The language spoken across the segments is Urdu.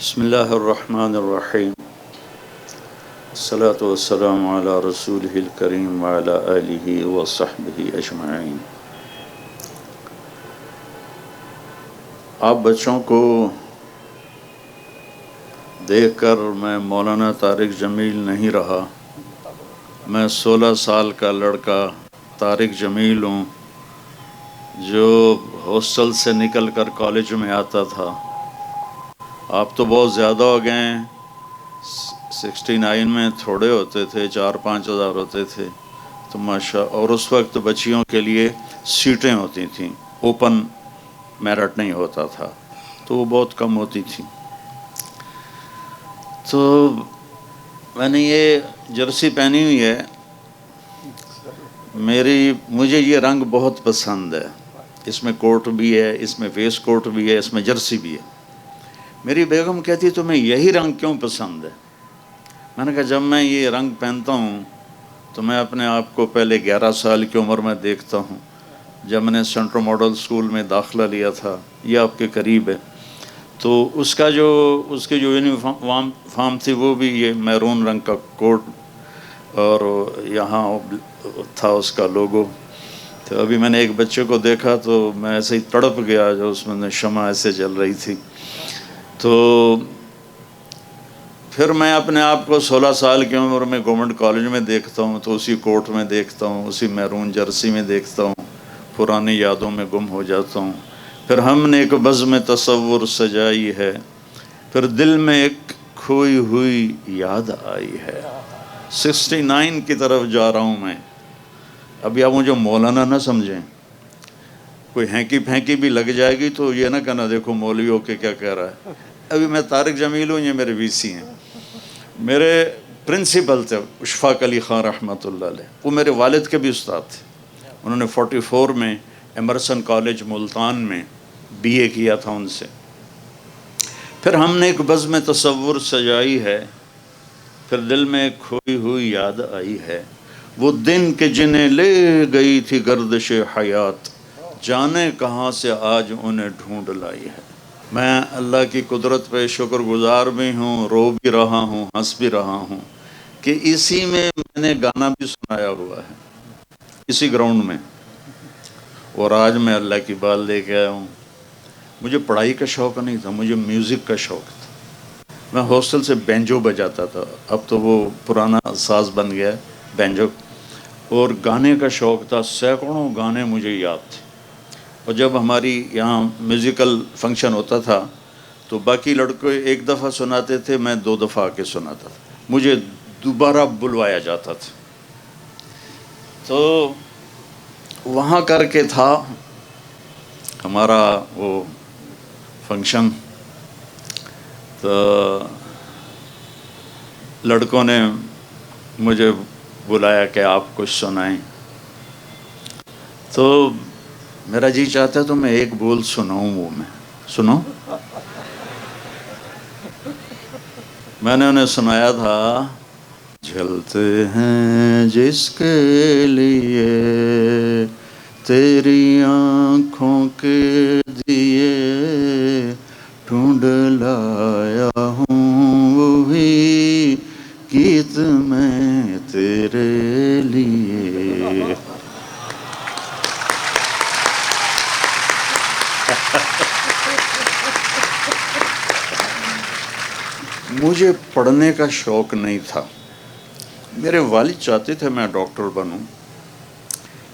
بسم اللہ الرحمن الرحیم الصلاۃ والسلام علی رسولہ الکریم وعلی آلہ وصحبہ اجمعین۔ آپ بچوں کو دیکھ کر میں مولانا طارق جمیل نہیں رہا، میں 16 سال کا لڑکا طارق جمیل ہوں جو ہاسٹل سے نکل کر کالج میں آتا تھا۔ آپ تو بہت زیادہ ہو گئے ہیں، 69 میں تھوڑے ہوتے تھے، 4-5 ہزار ہوتے تھے تو ماشاء، اور اس وقت بچیوں کے لیے سیٹیں ہوتی تھیں، اوپن میرٹ نہیں ہوتا تھا تو وہ بہت کم ہوتی تھی۔ تو میں نے یہ جرسی پہنی ہوئی ہے، مجھے یہ رنگ بہت پسند ہے، اس میں کوٹ بھی ہے، اس میں ویسٹ کوٹ بھی ہے، اس میں جرسی بھی ہے۔ میری بیگم کہتی تمہیں یہی رنگ کیوں پسند ہے؟ میں نے کہا جب میں یہ رنگ پہنتا ہوں تو میں اپنے آپ کو پہلے 11 سال کی عمر میں دیکھتا ہوں، جب میں نے سینٹرل ماڈل اسکول میں داخلہ لیا تھا، یہ آپ کے قریب ہے، تو اس کی جو یونیفارم تھی وہ بھی یہ میرون رنگ کا کوٹ اور یہاں تھا اس کا لوگو۔ تو ابھی میں نے ایک بچے کو دیکھا تو میں ایسے ہی تڑپ گیا، جو اس میں شمع ایسے جل رہی تھی۔ تو پھر میں اپنے آپ کو 16 سال کی عمر میں گورنمنٹ کالج میں دیکھتا ہوں تو اسی کوٹ میں دیکھتا ہوں، اسی میرون جرسی میں دیکھتا ہوں، پرانی یادوں میں گم ہو جاتا ہوں۔ پھر ہم نے ایک بزم تصور سجائی ہے، پھر دل میں ایک کھوئی ہوئی یاد آئی ہے۔ 69 کی طرف جا رہا ہوں میں۔ ابھی آپ مجھے مولانا نہ سمجھیں، کوئی ہینکی پھینکی بھی لگ جائے گی تو یہ نہ کہنا دیکھو مولوی ہو کے کیا کہہ رہا ہے۔ ابھی میں طارق جمیل ہوں، یہ میرے وی سی ہیں۔ میرے پرنسپل تھے اشفاق علی خان رحمۃ اللہ علیہ، وہ میرے والد کے بھی استاد تھے۔ انہوں نے 44 میں ایمرسن کالج ملتان میں BA کیا تھا ان سے۔ پھر ہم نے ایک بزم تصور سجائی ہے، پھر دل میں ایک کھوئی ہوئی یاد آئی ہے، وہ دن کہ جنہیں لے گئی تھی گردش حیات، جانے کہاں سے آج انہیں ڈھونڈ لائی ہے۔ میں اللہ کی قدرت پہ شکر گزار بھی ہوں، رو بھی رہا ہوں، ہنس بھی رہا ہوں کہ اسی میں نے گانا بھی سنایا ہوا ہے، اسی گراؤنڈ میں، اور آج میں اللہ کی بال لے کے آیا ہوں۔ مجھے پڑھائی کا شوق نہیں تھا، مجھے میوزک کا شوق تھا۔ میں ہاسٹل سے بینجو بجاتا تھا، اب تو وہ پرانا ساز بن گیا ہے بینجو، اور گانے کا شوق تھا، سینکڑوں گانے مجھے یاد تھے۔ اور جب ہماری یہاں میوزیکل فنکشن ہوتا تھا تو باقی لڑکے ایک دفعہ سناتے تھے، میں 2 دفعہ آ کے سناتا تھا، مجھے دوبارہ بلوایا جاتا تھا۔ تو وہاں کر کے تھا ہمارا وہ فنکشن، تو لڑکوں نے مجھے بلایا کہ آپ کچھ سنائیں، تو میرا جی چاہتا ہے تو میں ایک بول سناؤں، وہ میں سنو۔ میں نے انہیں سنایا تھا، جلتے ہیں جس کے لیے تیری آنکھوں کے دیے، ڈھونڈ لایا ہوں وہی گیت میں تیرے لیے۔ مجھے پڑھنے کا شوق نہیں تھا، میرے والد چاہتے تھے میں ڈاکٹر بنوں،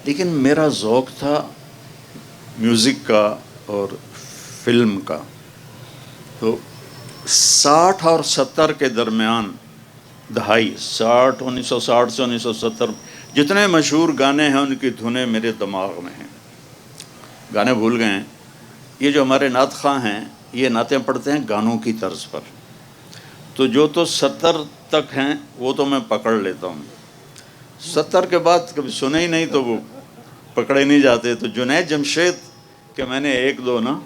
لیکن میرا ذوق تھا میوزک کا اور فلم کا۔ تو 60 اور 70 کے درمیان، دہائی 1960 سے 1970، جتنے مشہور گانے ہیں ان کی دھنیں میرے دماغ میں ہیں، گانے بھول گئے ہیں۔ یہ جو ہمارے نعت خواں ہیں یہ نعتیں پڑھتے ہیں گانوں کی طرز پر، تو جو تو 70 تک ہیں وہ تو میں پکڑ لیتا ہوں، 70 کے بعد کبھی سنے ہی نہیں تو وہ پکڑے نہیں جاتے۔ تو جنید جمشید کے میں نے 1-2 نا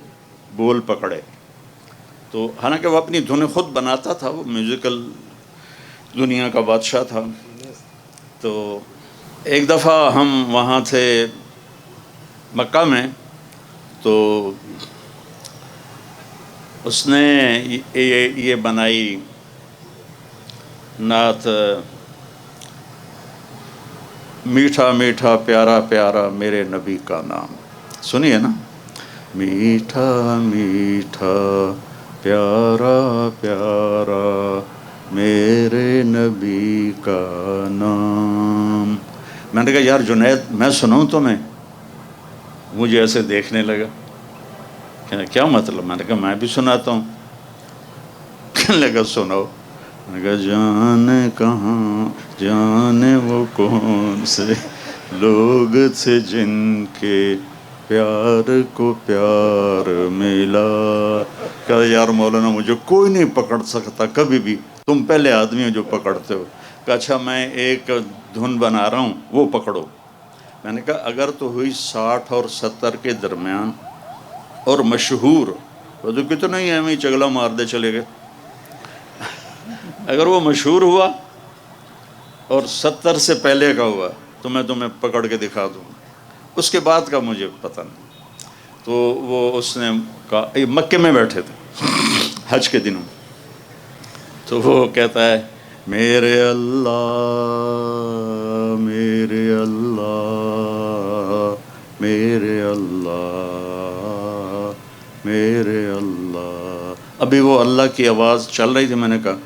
بول پکڑے، تو حالانکہ وہ اپنی دھنیں خود بناتا تھا، وہ میوزیکل دنیا کا بادشاہ تھا۔ تو ایک دفعہ ہم وہاں تھے مکہ میں، تو اس نے یہ بنائی نعت، میٹھا میٹھا پیارا پیارا میرے نبی کا نام، سنیے نا، میٹھا میٹھا پیارا پیارا میرے نبی کا نام۔ میں نے کہا یار جنید میں سناؤں تمہیں؟ مجھے ایسے دیکھنے لگا، کہنے کیا مطلب؟ میں نے کہا میں بھی سناتا ہوں۔ کہنے لگا سناؤ۔ میں نے کہا جانے کہاں جانے وہ کون سے لوگ تھے جن کے پیار کو پیار ملا۔ کہا یار مولانا مجھے کوئی نہیں پکڑ سکتا کبھی بھی، تم پہلے آدمی ہو جو پکڑتے ہو۔ کہا اچھا میں ایک دھن بنا رہا ہوں وہ پکڑو۔ میں نے کہا اگر تو ہوئی 60 اور 70 کے درمیان اور مشہور، وہ تو کتنا ہی ہمیں چگلا مار دے چلے گئے، اگر وہ مشہور ہوا اور 70 سے پہلے کا ہوا تو میں تمہیں پکڑ کے دکھا دوں، اس کے بعد کا مجھے پتہ نہیں۔ تو وہ اس نے کہا، مکے میں بیٹھے تھے حج کے دنوں، تو وہ کہتا ہے میرے اللہ میرے اللہ میرے اللہ میرے اللہ۔ ابھی وہ اللہ کی آواز چل رہی تھی، میں نے کہا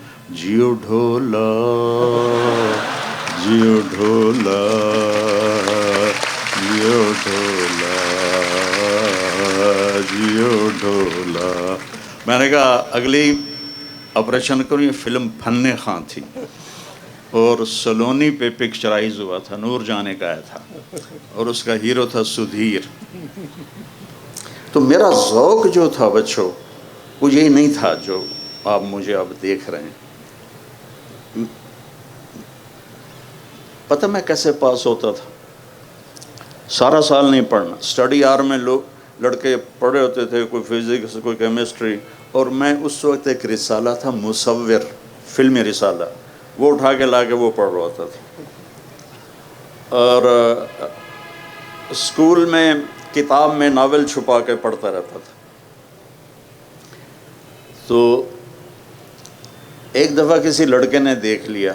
جیو ڈھولا جیو ڈھولا جیو ڈھولا جیو ڈھولا۔ میں نے کہا اگلی آپریشن کروں، یہ فلم فن خاں تھی اور سلونی پہ پکچرائز ہوا تھا، نور جانے کا آیا تھا اور اس کا ہیرو تھا سدھیر۔ تو میرا ذوق جو تھا بچوں وہ یہی نہیں تھا جو آپ مجھے اب دیکھ رہے ہیں۔ پتہ میں کیسے پاس ہوتا تھا؟ سارا سال نہیں پڑھنا، اسٹڈی آر میں لوگ لڑکے پڑھے ہوتے تھے، کوئی فزکس کوئی کیمسٹری، اور میں اس وقت ایک رسالہ تھا مصور، فلمی رسالہ، وہ اٹھا کے لا کے وہ پڑھ رہا ہوتا تھا۔ اور اسکول میں کتاب میں ناول چھپا کے پڑھتا رہتا تھا۔ تو ایک دفعہ کسی لڑکے نے دیکھ لیا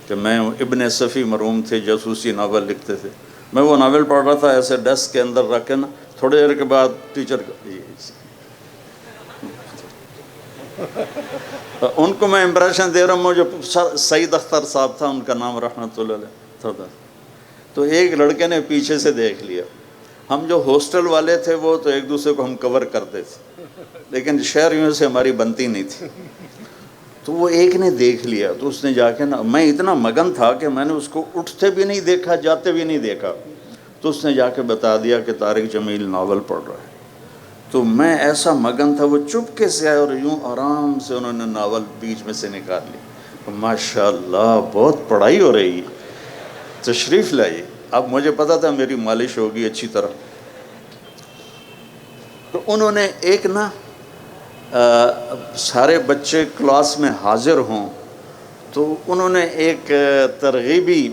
کہ میں ابن صفی مرحوم تھے، جاسوسی ناول لکھتے تھے، میں وہ ناول پڑھ رہا تھا ایسے ڈیسک کے اندر رکھ کے نا، تھوڑی دیر کے بعد ٹیچر ان کو میں امپریشن دے رہا ہوں، مجھے سعید اختر صاحب تھا ان کا نام رحمۃ اللہ علیہ تھا، تو ایک لڑکے نے پیچھے سے دیکھ لیا۔ ہم جو ہاسٹل والے تھے وہ تو ایک دوسرے کو ہم کور کرتے تھے، لیکن شہر یوں سے ہماری بنتی نہیں تھی۔ تو وہ ایک نے دیکھ لیا، تو اس نے جا کے نا، میں اتنا مگن تھا کہ میں نے اس کو اٹھتے بھی نہیں دیکھا جاتے بھی نہیں دیکھا، تو اس نے جا کے بتا دیا کہ طارق جمیل ناول پڑھ رہا ہے۔ تو میں ایسا مگن تھا، وہ چپکے سے آئے اور یوں آرام سے انہوں نے ناول بیچ میں سے نکال لی۔ ماشاءاللہ بہت پڑھائی ہو رہی ہے، تشریف لائیے۔ اب مجھے پتا تھا میری مالش ہوگی اچھی طرح۔ تو انہوں نے ایک نا سارے بچے کلاس میں حاضر ہوں، تو انہوں نے ایک ترغیبی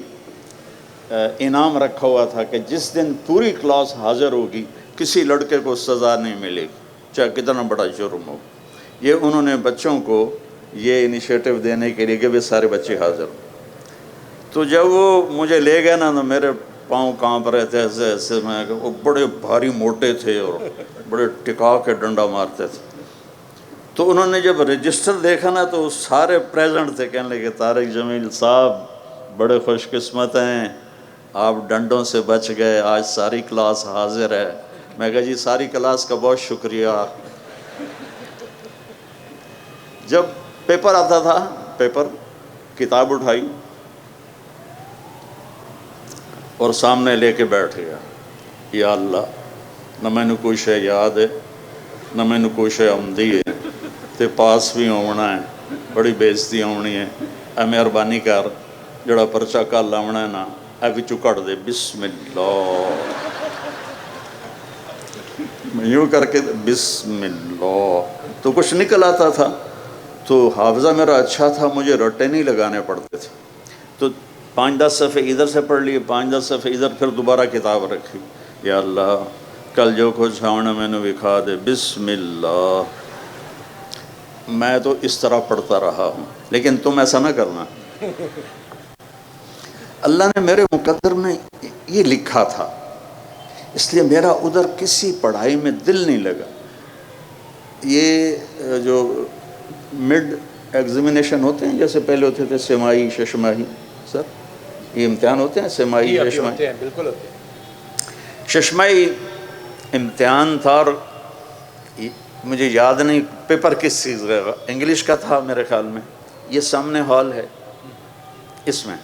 انعام رکھا ہوا تھا کہ جس دن پوری کلاس حاضر ہوگی کسی لڑکے کو سزا نہیں ملے گی، چاہے کتنا بڑا جرم ہو۔ یہ انہوں نے بچوں کو یہ انیشیٹو دینے کے لیے کہ وہ سارے بچے حاضر ہوں۔ تو جب وہ مجھے لے گئے نا، میرے پاؤں کانپ رہے تھے ایسے ایسے، میں وہ بڑے بھاری موٹے تھے اور بڑے ٹکا کے ڈنڈا مارتے تھے۔ تو انہوں نے جب رجسٹر دیکھا نا تو سارے پریزنٹ تھے، کہنے لگے طارق جمیل صاحب بڑے خوش قسمت ہیں، آپ ڈنڈوں سے بچ گئے، آج ساری کلاس حاضر ہے۔ میں کہا جی ساری کلاس کا بہت شکریہ۔ جب پیپر آتا تھا، پیپر کتاب اٹھائی اور سامنے لے کے بیٹھ گیا، یا اللہ نہ میں نے کوئی شے یاد ہے نہ میں نے کوئی شے آمدی ہے، تے پاس بھی ہونا ہے، بڑی بےزتی ہونی ہے، اے مہربانی کر جڑا پرچہ کل آنا ہے نا اے وچوں کٹ دے، بسم اللہ۔ میں یوں کر کے بسم اللہ، تو کچھ نکل آتا تھا۔ تو حافظہ میرا اچھا تھا، مجھے رٹے نہیں لگانے پڑتے تھے، تو 5-10 صفحے ادھر سے پڑھ لیے، 5-10 صفحے ادھر، پھر دوبارہ کتاب رکھی، یا اللہ کل جو کچھ ہونا میں نے دکھا دے، بسم اللہ۔ میں تو اس طرح پڑھتا رہا ہوں، لیکن تم ایسا نہ کرنا۔ اللہ نے میرے مقدر میں یہ لکھا تھا، اس لیے میرا ادھر کسی پڑھائی میں دل نہیں لگا۔ یہ جو مڈ ایگزامینیشن ہوتے ہیں، جیسے پہلے ہوتے تھے سیمائی ششماہی، سر یہ امتحان ہوتے ہیں سیمائی ششماہی، بالکل ہوتے ہیں۔ ششمائی امتحان تھا، اور مجھے یاد نہیں پیپر کس چیز کا، انگلش کا تھا میرے خیال میں۔ یہ سامنے ہال ہے، اس میں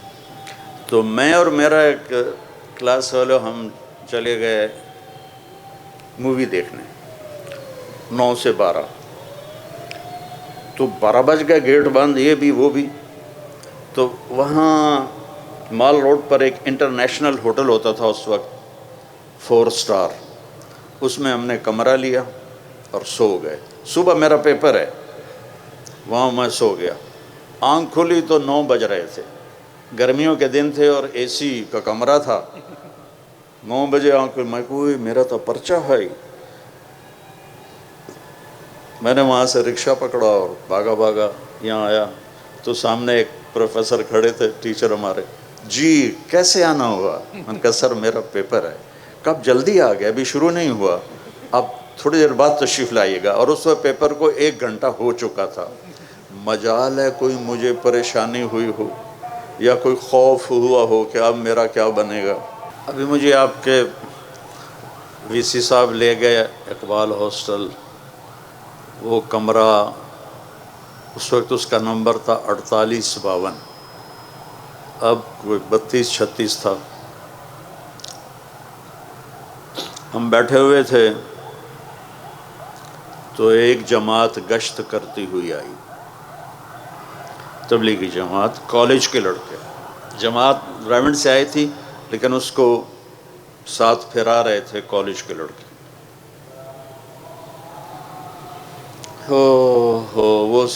تو میں اور میرا ایک کلاس والو ہم چلے گئے مووی دیکھنے 9 سے 12، تو 12 بج گئے، گیٹ بند، یہ بھی وہ بھی۔ تو وہاں مال روڈ پر ایک انٹرنیشنل ہوٹل ہوتا تھا اس وقت، 4 اسٹار، اس میں ہم نے کمرہ لیا اور سو گئے۔ صبح میرا پیپر ہے، وہاں میں سو گیا، آنکھ کھلی تو 9 بج رہے تھے، گرمیوں کے دن تھے اور اے سی کا کمرہ تھا۔ 9 بجے آنکھ کھلی، میں کوئی میرا تو پرچہ ہے۔ میں نے وہاں سے رکشہ پکڑا اور بھاگا یہاں آیا، تو سامنے ایک پروفیسر کھڑے تھے، ٹیچر ہمارے۔ جی کیسے آنا ہوا؟ میں نے کہا سر میرا پیپر ہے۔ کب جلدی آ گیا، ابھی شروع نہیں ہوا، آپ تھوڑی دیر بعد تشریف لائیے گا۔ اور اس وقت پیپر کو 1 گھنٹہ ہو چکا تھا۔ مجال ہے کوئی مجھے پریشانی ہوئی ہو یا کوئی خوف ہوا ہو کہ اب میرا کیا بنے گا۔ ابھی مجھے آپ کے وی سی صاحب لے گئے اقبال ہاسٹل، وہ کمرہ اس وقت اس کا نمبر تھا 4852، اب کوئی 32-36 تھا۔ ہم بیٹھے ہوئے تھے تو ایک جماعت گشت کرتی ہوئی آئی، تبلیغی جماعت، کالج کے لڑکے۔ جماعت ریونڈ سے آئی تھی، لیکن اس کو ساتھ پھرا رہے تھے کالج کے لڑکے۔ وہ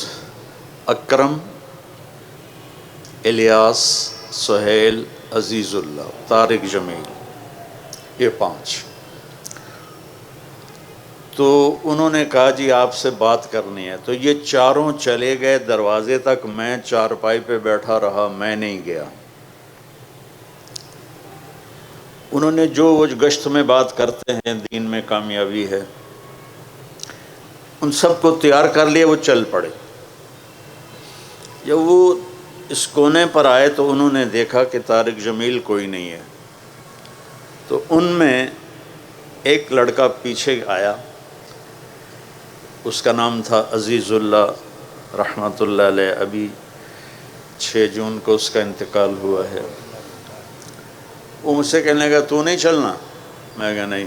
اکرم، الیاس، سہیل، عزیز اللہ، طارق جمیل، یہ 5۔ تو انہوں نے کہا جی آپ سے بات کرنی ہے، تو یہ چاروں چلے گئے دروازے تک، میں چارپائی پہ بیٹھا رہا، میں نہیں گیا۔ انہوں نے جو وہ گشت میں بات کرتے ہیں دین میں کامیابی ہے، ان سب کو تیار کر لیے، وہ چل پڑے۔ جب وہ اس کونے پر آئے تو انہوں نے دیکھا کہ طارق جمیل کوئی نہیں ہے، تو ان میں ایک لڑکا پیچھے آیا، اس کا نام تھا عزیز اللہ رحمۃ اللہ علیہ، ابھی 6 جون کو اس کا انتقال ہوا ہے۔ وہ مجھ سے کہنے لگا تو نہیں چلنا؟ میں کہا نہیں۔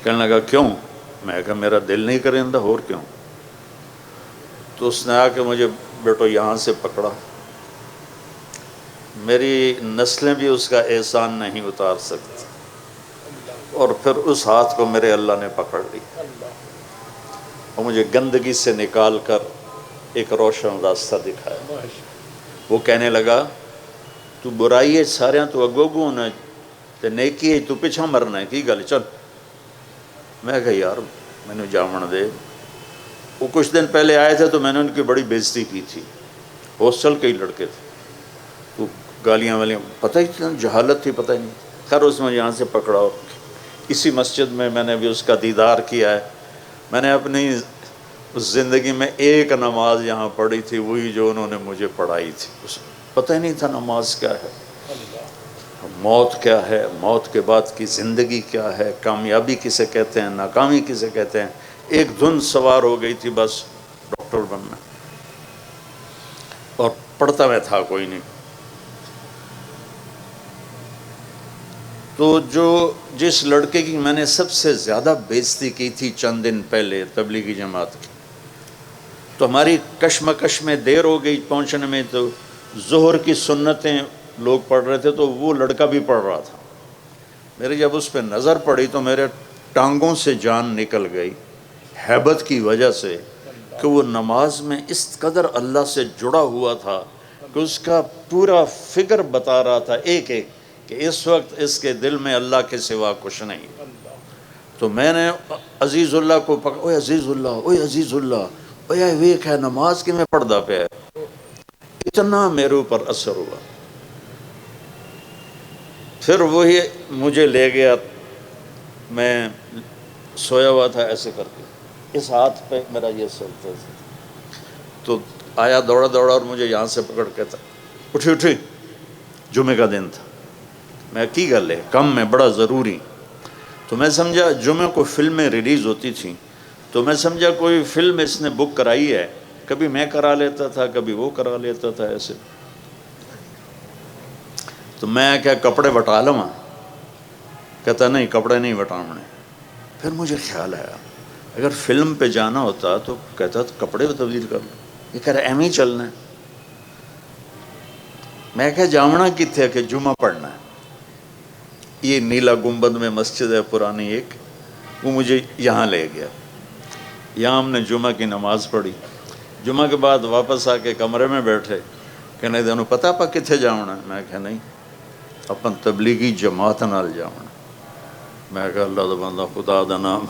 کہنے لگا کیوں؟ میں کہا میرا دل نہیں کرے اندر، اور کیوں؟ تو اس نے آ کے مجھے بیٹو یہاں سے پکڑا، میری نسلیں بھی اس کا احسان نہیں اتار سکتی، اور پھر اس ہاتھ کو میرے اللہ نے پکڑ لی اور مجھے گندگی سے نکال کر ایک روشن راستہ دکھایا۔ وہ کہنے لگا تو برائی ہے سارے تو اگو ہونا تے نیکی ہے تو پیچھا مرنا ہے، کی گل چل۔ میں کہا یار میں نے جامن دے۔ وہ کچھ دن پہلے آئے تھے تو میں نے ان کی بڑی بےزتی کی تھی، ہاسٹل کے ہی لڑکے تھے، تو گالیاں والیاں، پتہ ہی جہالت تھی، پتہ ہی نہیں۔ خیر اس میں یہاں سے پکڑا، اور اسی مسجد میں نے بھی اس کا دیدار کیا ہے۔ میں نے اپنی زندگی میں ایک نماز یہاں پڑھی تھی، وہی جو انہوں نے مجھے پڑھائی تھی۔ پتہ ہی نہیں تھا نماز کیا ہے، موت کیا ہے، موت کے بعد کی زندگی کیا ہے، کامیابی کسے کہتے ہیں، ناکامی کسے کہتے ہیں۔ ایک دھن سوار ہو گئی تھی بس ڈاکٹر بننا، اور پڑھتا میں تھا کوئی نہیں۔ تو جس لڑکے کی میں نے سب سے زیادہ بےزتی کی تھی چند دن پہلے تبلیغی جماعت کی، تو ہماری کشمکش میں دیر ہو گئی پہنچنے میں، تو ظہر کی سنتیں لوگ پڑھ رہے تھے تو وہ لڑکا بھی پڑھ رہا تھا۔ میری جب اس پہ نظر پڑی تو میرے ٹانگوں سے جان نکل گئی، ہیبت کی وجہ سے، کہ وہ نماز میں اس قدر اللہ سے جڑا ہوا تھا کہ اس کا پورا فگر بتا رہا تھا ایک ایک، کہ اس وقت اس کے دل میں اللہ کے سوا کچھ نہیں۔ تو میں نے عزیز اللہ کو پکڑا، اوے عزیز اللہ، اوے عزیز اللہ، اوے ویک ہے نماز کی میں پڑھدا پیا، اتنا میرے اوپر اثر ہوا۔ پھر وہی مجھے لے گیا، میں سویا ہوا تھا ایسے کر کے، اس ہاتھ پہ میرا یہ سلطہ تھا، تو آیا دوڑا دوڑا اور مجھے یہاں سے پکڑ کے تھا، اٹھی اٹھی، جمعے کا دن تھا، میں کی گل ہے کم میں بڑا ضروری، تو میں سمجھا جمعے کو فلمیں ریلیز ہوتی تھیں، تو میں سمجھا کوئی فلم اس نے بک کرائی ہے، کبھی میں کرا لیتا تھا کبھی وہ کرا لیتا تھا ایسے، تو میں کیا کپڑے بٹا لواں، کہتا نہیں کپڑے نہیں بٹانے۔ پھر مجھے خیال آیا اگر فلم پہ جانا ہوتا تو کہتا کپڑے تبدیل کر لو، یہ کہہ رہا ایم ہی چلنا ہے۔ میں کہا جامنا کتنے کہ جمعہ پڑھنا ہے، یہ نیلا گنبد میں مسجد ہے پرانی ایک، وہ مجھے یہاں لے گیا، یہاں ہم نے جمعہ کی نماز پڑھی، جمعہ کے بعد واپس آ کے کمرے میں بیٹھے، کہنے دنوں پتہ پا کتنے جانا ہے، میں کہا نہیں اپن تبلیغی جماعت نال جانا، میں کہا اللہ دا بندہ خدا دا نام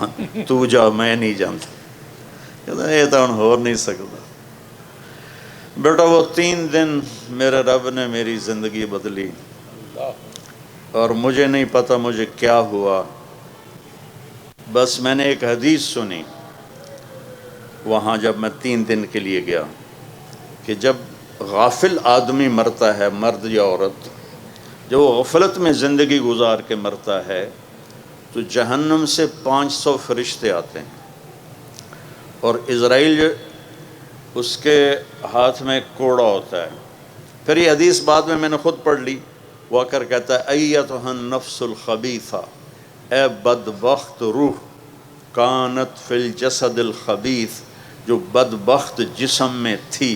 تو جا میں نہیں جانتا، کہتا یہ تو ہن ہو نہیں سکتا۔ بیٹا وہ 3 دن میرے رب نے میری زندگی بدلی، اور مجھے نہیں پتا مجھے کیا ہوا، بس میں نے ایک حدیث سنی وہاں جب میں 3 دن کے لیے گیا، کہ جب غافل آدمی مرتا ہے، مرد یا عورت، جب وہ غفلت میں زندگی گزار کے مرتا ہے تو جہنم سے 500 فرشتے آتے ہیں، اور اسرائیل اس کے ہاتھ میں کوڑا ہوتا ہے۔ پھر یہ حدیث بعد میں نے خود پڑھ لی، وہ آ کر کہتا ہے ایتھا النفس الخبیثہ، اے بدبخت روح، کانت فی الجسد الخبیث، جو بدبخت جسم میں تھی،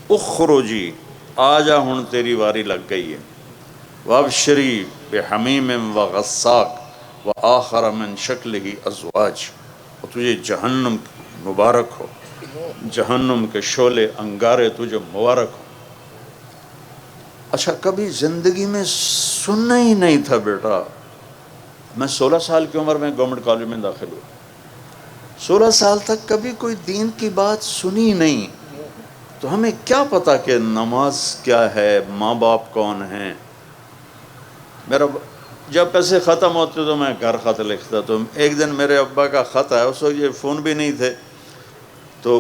اخرجی، آجا ہن تیری واری لگ گئی ہے، وابشری بحمیم وغساق وآخر من شکلہ ازواج، اور تجھے جہنم مبارک ہو، جہنم کے شعلے انگارے تجھے مبارک ہو۔ اچھا کبھی زندگی میں سننا ہی نہیں تھا بیٹا، میں 16 سال کی عمر میں گورنمنٹ کالج میں داخل ہوا، 16 سال تک کبھی کوئی دین کی بات سنی نہیں، تو ہمیں کیا پتا کہ نماز کیا ہے، ماں باپ کون ہیں۔ میرا جب پیسے ختم ہوتے تو میں گھر خط لکھتا، تو ایک دن میرے ابا کا خط آیا، اس وقت یہ فون بھی نہیں تھے، تو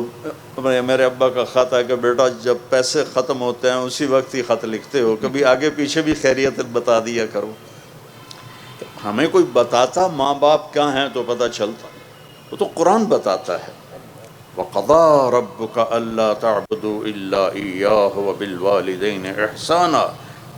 میرے ابا کا خط آیا کہ بیٹا جب پیسے ختم ہوتے ہیں اسی وقت ہی خط لکھتے ہو، کبھی آگے پیچھے بھی خیریت بتا دیا کرو۔ ہمیں کوئی بتاتا ماں باپ کیا ہیں تو پتہ چلتا، وہ تو قرآن بتاتا ہے، وَقَضَىٰ رَبُّكَ أَلَّا تَعْبُدُوا إِلَّا إِيَّاهُ وَبِالْوَالِدَيْنِ إِحْسَانًا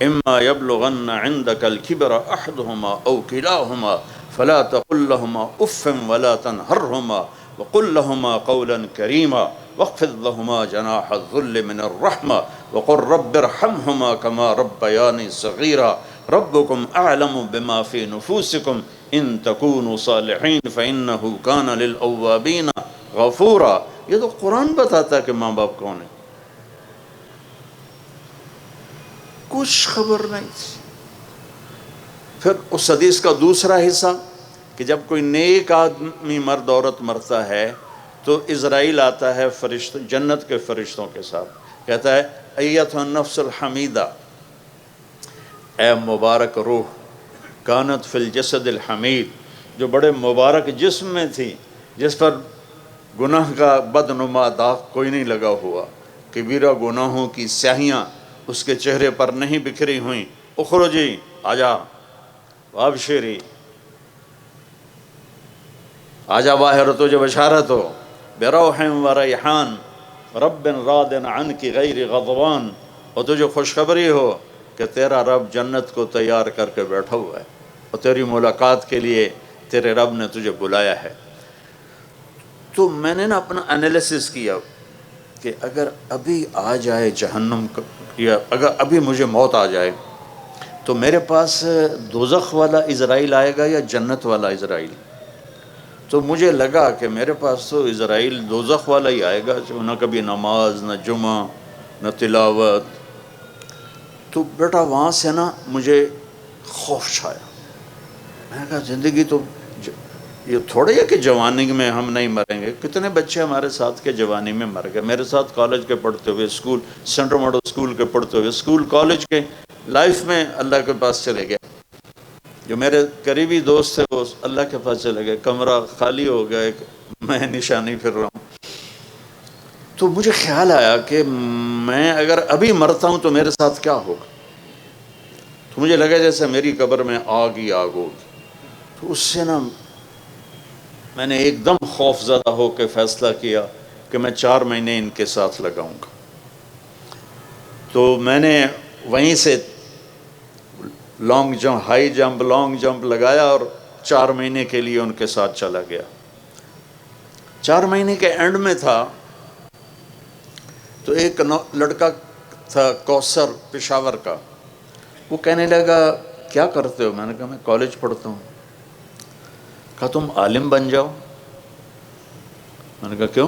إِمَّا يَبْلُغَنَّ عِندَكَ الْكِبَرَ أَحَدُهُمَا أَوْ كِلَاهُمَا فَلَا تَقُل لَّهُمَا أُفٍّ وَلَا تَنْهَرْهُمَا وَقُل لَّهُمَا قَوْلًا كَرِيمًا وَاخْفِضْ لَهُمَا جَنَاحَ الذُّلِّ مِنَ الرَّحْمَةِ وَقُل رَّبِّ ارْحَمْهُمَا كَمَا رَبَّيَانِي صَغِيرًا رَبُّكُمْ أَعْلَمُ بِمَا فِي نُفُوسِكُمْ إِن تَكُونُوا صَالِحِينَ فَإِنَّهُ كَانَ لِلْأَوَّابِينَ غفورا۔ یہ تو قرآن بتاتا ہے کہ ماں باپ کون ہے، کچھ خبر نہیں تھی۔ پھر اس حدیث کا دوسرا حصہ کہ جب کوئی نیک آدمی مرد عورت مرتا ہے تو اسرائیل آتا ہے فرشتوں، جنت کے فرشتوں کے ساتھ، کہتا ہے ایتھا النفس الحمیدہ، اے مبارک روح، کانت فی الجسد الحمید، جو بڑے مبارک جسم میں تھی، جس پر گناہ کا بدنما داغ کوئی نہیں لگا ہوا، کبیرہ گناہوں کی سیاہیاں اس کے چہرے پر نہیں بکھری ہوئیں، اخرجی، آجا، وابشری، آجا باہر تجھے بشارت ہو، بروح و ریحان رب راض عنک غیر غضبان، اور تجھے خوشخبری ہو کہ تیرا رب جنت کو تیار کر کے بیٹھا ہوا ہے، اور تیری ملاقات کے لیے تیرے رب نے تجھے بلایا ہے۔ تو میں نے نا اپنا انالیسس کیا کہ اگر ابھی آ جائے جہنم یا اگر ابھی مجھے موت آ جائے تو میرے پاس دوزخ والا اسرائیل آئے گا یا جنت والا اسرائیل؟ تو مجھے لگا کہ میرے پاس تو اسرائیل دوزخ والا ہی آئے گا، جو نہ کبھی نماز، نہ جمعہ، نہ تلاوت۔ تو بیٹا وہاں سے نا مجھے خوف چھایا، میں نے کہا زندگی تو یہ تھوڑے ہے کہ جوانی میں ہم نہیں مریں گے. کتنے بچے ہمارے ساتھ کے جوانی میں مر گئے. میرے ساتھ کالج کے پڑھتے ہوئے، اسکول سینٹرل ماڈل اسکول کے پڑھتے ہوئے، اسکول کالج کے لائف میں اللہ کے پاس چلے گئے. جو میرے قریبی دوست تھے وہ اللہ کے پاس چلے گئے. کمرہ خالی ہو گیا، ایک میں نشانی پھر رہا ہوں. تو مجھے خیال آیا کہ میں اگر ابھی مرتا ہوں تو میرے ساتھ کیا ہوگا. تو مجھے لگا جیسے میری قبر میں آگ ہی آگ ہوگی. تو اس سے نا میں نے ایک دم خوف زدہ ہو کے فیصلہ کیا کہ میں 4 مہینے ان کے ساتھ لگاؤں گا. تو میں نے وہیں سے ہائی جمپ لانگ جمپ لگایا اور 4 مہینے کے لیے ان کے ساتھ چلا گیا. 4 مہینے کے اینڈ میں تھا تو ایک لڑکا تھا کوثر پشاور کا. وہ کہنے لگا کیا کرتے ہو؟ میں نے کہا میں کالج پڑھتا ہوں. کہا تم عالم بن جاؤ. میں نے کہا کیوں؟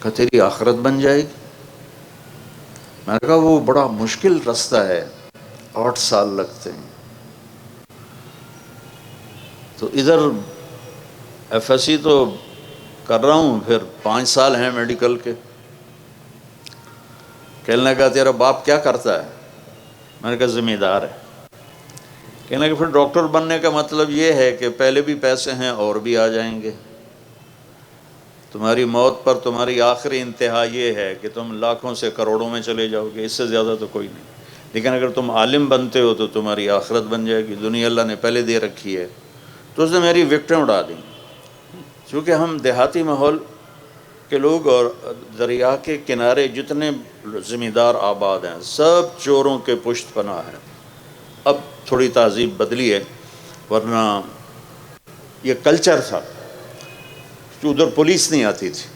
کہا تیری آخرت بن جائے گی. میں نے کہا وہ بڑا مشکل رستہ ہے، 8 سال لگتے ہیں. تو ادھر ایف ایس سی تو کر رہا ہوں، پھر 5 سال ہیں میڈیکل کے. کہنے لگا تیرا باپ کیا کرتا ہے؟ میں نے کہا ذمہ دار ہے. کہنے لگا پھر ڈاکٹر بننے کا مطلب یہ ہے کہ پہلے بھی پیسے ہیں اور بھی آ جائیں گے. تمہاری موت پر تمہاری آخری انتہا یہ ہے کہ تم لاکھوں سے کروڑوں میں چلے جاؤ گے، اس سے زیادہ تو کوئی نہیں. لیکن اگر تم عالم بنتے ہو تو تمہاری آخرت بن جائے گی، دنیا اللہ نے پہلے دے رکھی ہے. تو اس نے میری وکٹیں اڑا دیں. چونکہ ہم دیہاتی ماحول کے لوگ اور دریا کے کنارے جتنے زمیندار آباد ہیں سب چوروں کے پشت پناہ ہیں. اب تھوڑی تہذیب بدلی ہے، ورنہ یہ کلچر تھا. ادھر پولیس نہیں آتی تھی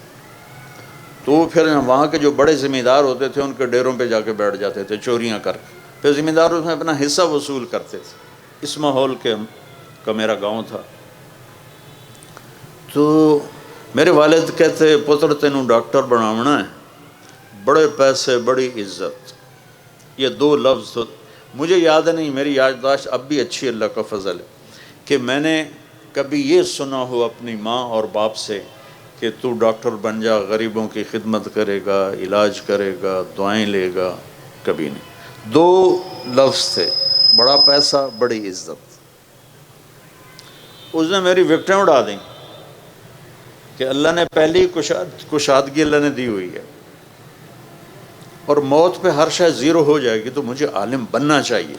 تو پھر وہاں کے جو بڑے زمیندار ہوتے تھے ان کے ڈیروں پہ جا کے بیٹھ جاتے تھے چوریاں کر کے. پھر زمیندار اس میں اپنا حصہ وصول کرتے تھے. اس ماحول کا میرا گاؤں تھا. تو میرے والد کہتے پتر تینوں ڈاکٹر بناونا ہے، بڑے پیسے بڑی عزت. یہ 2 لفظ تو مجھے یاد نہیں، میری یادداشت اب بھی اچھی اللہ کا فضل ہے کہ میں نے کبھی یہ سنا ہو اپنی ماں اور باپ سے کہ تو ڈاکٹر بن جا، غریبوں کی خدمت کرے گا، علاج کرے گا، دعائیں لے گا. کبھی نہیں. 2 لفظ تھے، بڑا پیسہ بڑی عزت. اس نے میری وکٹیں اڑا دیں کہ اللہ نے پہلی کشادگی اللہ نے دی ہوئی ہے اور موت پہ ہر شے زیرو ہو جائے گی تو مجھے عالم بننا چاہیے.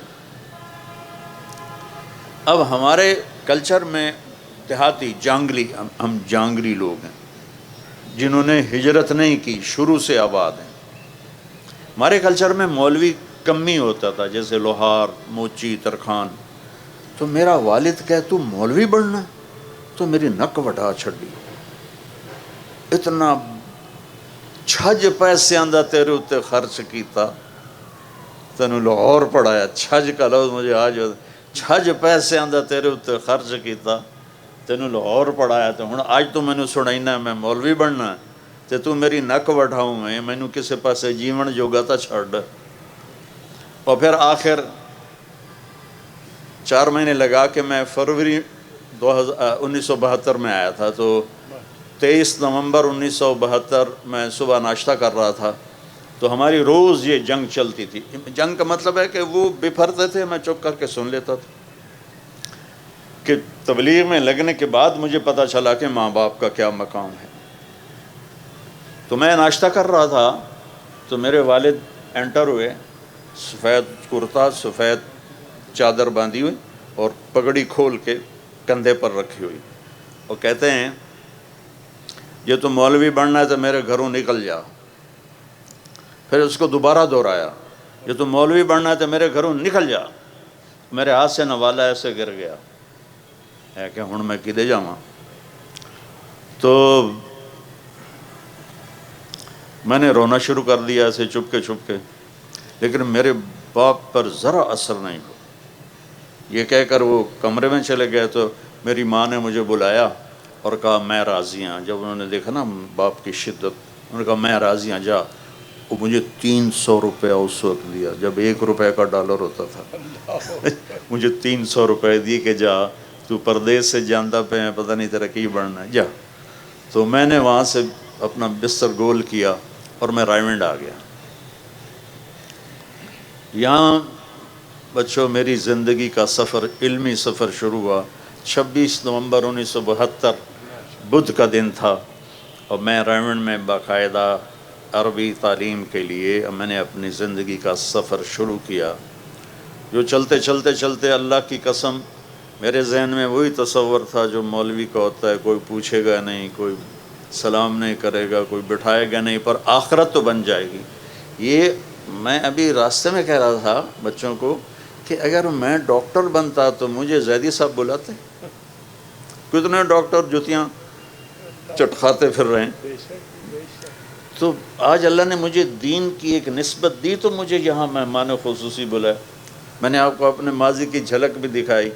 اب ہمارے کلچر میں دیہاتی جانگلی، ہم جانگلی لوگ ہیں جنہوں نے ہجرت نہیں کی، شروع سے آباد ہیں. ہمارے کلچر میں مولوی کم ہی ہوتا تھا، جیسے لوہار، موچی، ترخان. تو میرا والد کہے تو مولوی بننا، تو میری نک وٹا چھڑی. اتنا چھج پیسے آندہ تیرے اتے خرچ کیتا، تینوں لاہور پڑھایا. چھج کا لفظ مجھے آج چھج پیسے آندہ تیرے اتے خرچ کیتا، تینوں لاہور پڑھایا. تو ہوں آج تو مینوں سنائنا میں مولوی بننا تے تو میری نک وٹھاؤں میں مینوں کسے پاسے جیون جوگا تا چھڑ. اور پھر آخر 4 مہینے لگا کے میں فروری 1972 میں آیا تھا. تو 23 نومبر 1972 میں صبح ناشتہ کر رہا تھا تو ہماری روز یہ جنگ چلتی تھی. جنگ کا مطلب ہے کہ وہ بپھرتے تھے، میں چپ کر کے سن لیتا تھا. کہ تبلیغ میں لگنے کے بعد مجھے پتہ چلا کہ ماں باپ کا کیا مقام ہے. تو میں ناشتہ کر رہا تھا تو میرے والد انٹر ہوئے، سفید کرتا، سفید چادر باندھی ہوئی اور پگڑی کھول کے کندھے پر رکھی ہوئی، اور کہتے ہیں یہ تو مولوی بننا ہے تو میرے گھروں نکل جا. پھر اس کو دوبارہ دہرایا، یہ تو مولوی بننا ہے تو میرے گھروں نکل جا. میرے ہاتھ سے نوالا ایسے گر گیا ہے کہ ہن میں کدے جاواں. تو میں نے رونا شروع کر دیا ایسے چپ کے، لیکن میرے باپ پر ذرا اثر نہیں ہو. یہ کہہ کر وہ کمرے میں چلے گئے. تو میری ماں نے مجھے بلایا اور کہا میں راضی ہوں. جب انہوں نے دیکھا نا باپ کی شدت، انہوں نے کہا میں راضی ہوں، جا. وہ مجھے 300 روپے اس وقت دیا جب 1 روپے کا ڈالر ہوتا تھا. مجھے 300 روپے دی کہ جا تو پردیس سے جانتا پہ ہے، پتہ نہیں تیرا کی بڑھنا ہے، جا۔ تو میں نے وہاں سے اپنا بستر گول کیا اور میں رائمنڈ آ گیا۔ یہاں بچوں میری زندگی کا سفر، علمی سفر شروع ہوا 26 نومبر 1972، بدھ کا دن تھا، اور میں رائمنڈ میں باقاعدہ عربی تعلیم کے لیے میں نے اپنی زندگی کا سفر شروع کیا، جو چلتے چلتے چلتے اللہ کی قسم میرے ذہن میں وہی تصور تھا جو مولوی کا ہوتا ہے، کوئی پوچھے گا نہیں، کوئی سلام نہیں کرے گا، کوئی بٹھائے گا نہیں، پر آخرت تو بن جائے گی۔ یہ میں ابھی راستے میں کہہ رہا تھا بچوں کو کہ اگر میں ڈاکٹر بنتا تو مجھے زیدی صاحب بلاتے، کتنے ڈاکٹر جوتیاں چٹکھاتے پھر رہے ہیں۔ تو آج اللہ نے مجھے دین کی ایک نسبت دی تو مجھے یہاں مہمان خصوصی بلایا۔ میں نے آپ کو اپنے ماضی کی جھلک بھی دکھائی،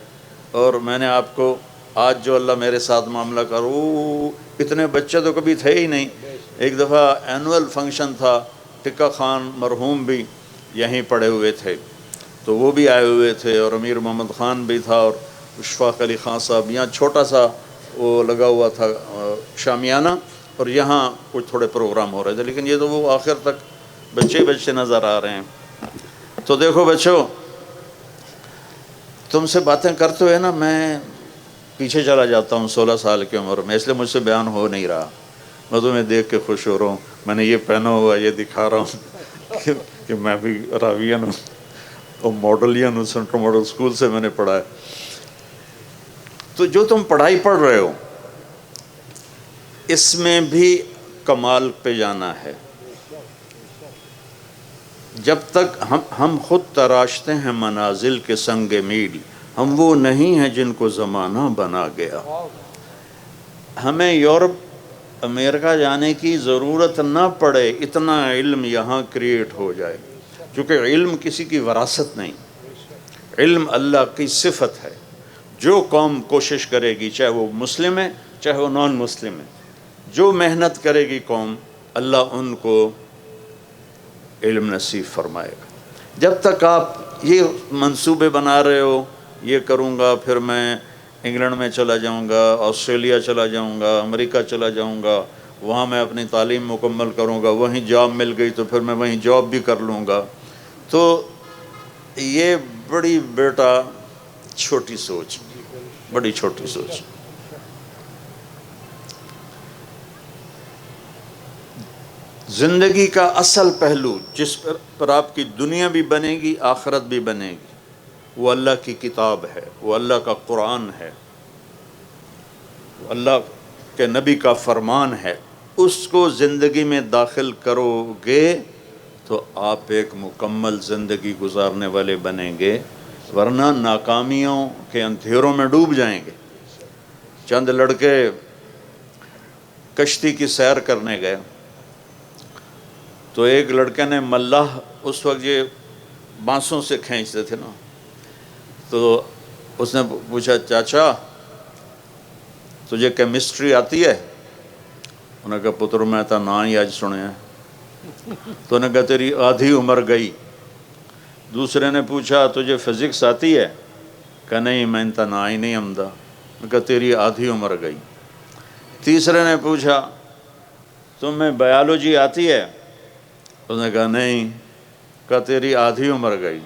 اور میں نے آپ کو آج جو اللہ میرے ساتھ معاملہ کرو، اتنے بچے تو کبھی تھے ہی نہیں۔ ایک دفعہ اینول فنکشن تھا، ٹکا خان مرحوم بھی یہیں پڑے ہوئے تھے، تو وہ بھی آئے ہوئے تھے، اور امیر محمد خان بھی تھا، اور اشفاق علی خان صاحب۔ یہاں چھوٹا سا وہ لگا ہوا تھا شامیانہ، اور یہاں کچھ تھوڑے پروگرام ہو رہے تھے، لیکن یہ تو وہ آخر تک بچے بچے نظر آ رہے ہیں۔ تو دیکھو بچوں، تم سے باتیں کرتے ہوئے نا میں پیچھے چلا جاتا ہوں 16 سال کی عمر میں، اس لیے مجھ سے بیان ہو نہیں رہا۔ میں تمہیں دیکھ کے خوش ہو رہا ہوں، میں نے یہ پہنا ہوا، یہ دکھا رہا ہوں کہ میں بھی راویین ہوں اور ماڈلین ہوں، سینٹرل ماڈل اسکول سے میں نے پڑھا ہے۔ تو جو تم پڑھائی پڑھ رہے ہو اس میں بھی کمال پہ جانا ہے۔ جب تک ہم خود تراشتے ہیں منازل کے سنگ میل، ہم وہ نہیں ہیں جن کو زمانہ بنا گیا۔ ہمیں یورپ امریکہ جانے کی ضرورت نہ پڑے، اتنا علم یہاں کریٹ ہو جائے، کیونکہ علم کسی کی وراثت نہیں، علم اللہ کی صفت ہے۔ جو قوم کوشش کرے گی، چاہے وہ مسلم ہے چاہے وہ نان مسلم ہے، جو محنت کرے گی قوم، اللہ ان کو علم نصیب فرمائے گا۔ جب تک آپ یہ منصوبے بنا رہے ہو، یہ کروں گا، پھر میں انگلینڈ میں چلا جاؤں گا، آسٹریلیا چلا جاؤں گا، امریکہ چلا جاؤں گا، وہاں میں اپنی تعلیم مکمل کروں گا، وہیں جاب مل گئی تو پھر میں وہیں جاب بھی کر لوں گا، تو یہ بڑی بیٹا چھوٹی سوچ، بڑی چھوٹی سوچ۔ زندگی کا اصل پہلو جس پر آپ کی دنیا بھی بنے گی، آخرت بھی بنے گی، وہ اللہ کی کتاب ہے، وہ اللہ کا قرآن ہے، وہ اللہ کے نبی کا فرمان ہے۔ اس کو زندگی میں داخل کرو گے تو آپ ایک مکمل زندگی گزارنے والے بنیں گے، ورنہ ناکامیوں کے اندھیروں میں ڈوب جائیں گے۔ چند لڑکے کشتی کی سیر کرنے گئے، تو ایک لڑکے نے ملاح، اس وقت یہ بانسوں سے کھینچتے تھے نا، تو اس نے پوچھا چاچا تجھے کیمسٹری آتی ہے؟ انہوں نے کہا پتر میں تو نہ ہی آج سنے ہیں۔ تو انہوں نے کہا تیری آدھی عمر گئی۔ دوسرے نے پوچھا تجھے فزکس آتی ہے؟ کہا نہیں میں تو نہ ہی نہیں آمدہ۔ انہوں نے کہا تیری آدھی عمر گئی۔ تیسرے نے پوچھا تمہیں بایولوجی آتی ہے؟ اس نے کہا نہیں۔ کہا تیری آدھی عمر گئی۔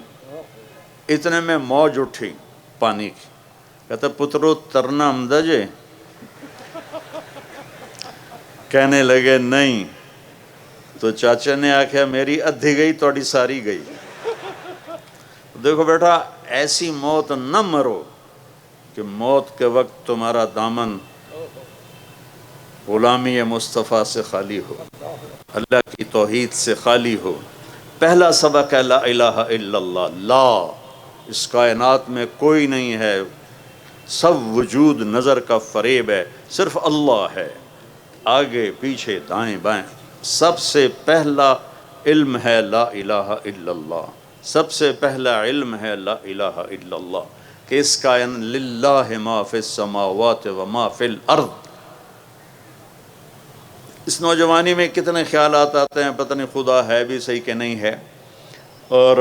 اتنے میں موج اٹھی پانی کی، کہتا پترو ترنا آمدہ جے؟ کہنے لگے نہیں۔ تو چاچا نے آکھا میری ادھی گئی توڑی ساری گئی۔ دیکھو بیٹا ایسی موت نہ مرو کہ موت کے وقت تمہارا دامن غلامی مصطفیٰ سے خالی ہو، اللہ کی توحید سے خالی ہو۔ پہلا سبق ہے لا الہ الا اللہ، لا، اس کائنات میں کوئی نہیں ہے، سب وجود نظر کا فریب ہے، صرف اللہ ہے، آگے پیچھے دائیں بائیں۔ سب سے پہلا علم ہے لا الہ الا اللہ، سب سے پہلا علم ہے لا الہ الا اللہ، کہ اس کائن للہ ما فی السماوات و ما فی الارض۔ اس نوجوانی میں کتنے خیالات آتے ہیں، پتہ نہیں خدا ہے بھی صحیح کہ نہیں ہے، اور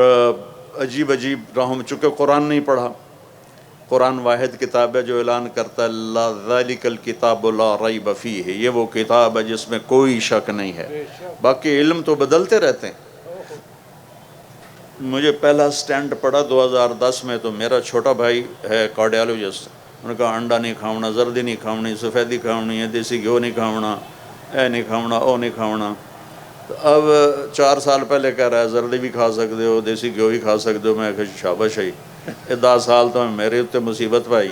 عجیب عجیب راہوں میں، چونکہ قرآن نہیں پڑھا، قرآن واحد کتاب ہے جو اعلان کرتا ہے لا ذالک الکتاب لا ریب فیہ، یہ وہ کتاب ہے جس میں کوئی شک نہیں ہے، باقی علم تو بدلتے رہتے ہیں۔ مجھے پہلا سٹینڈ پڑا 2010 میں، تو میرا چھوٹا بھائی ہے کارڈیالوجسٹ، انہوں نے کہا انڈا نہیں کھاؤنا، زردی نہیں کھاؤنی، سفیدی کھاؤنی ہے، دیسی گھیو نہیں کھاؤنا، اے نہیں کھاؤنا، او نہیں کھاؤنا۔ تو اب 4 سال پہلے کہہ رہا ہے زردی بھی کھا سکتے ہو، دیسی گھیو بھی کھا سکتے ہو۔ میں کہا شاباش ہے، یہ 10 سال تو میرے اتنے مصیبت پائی،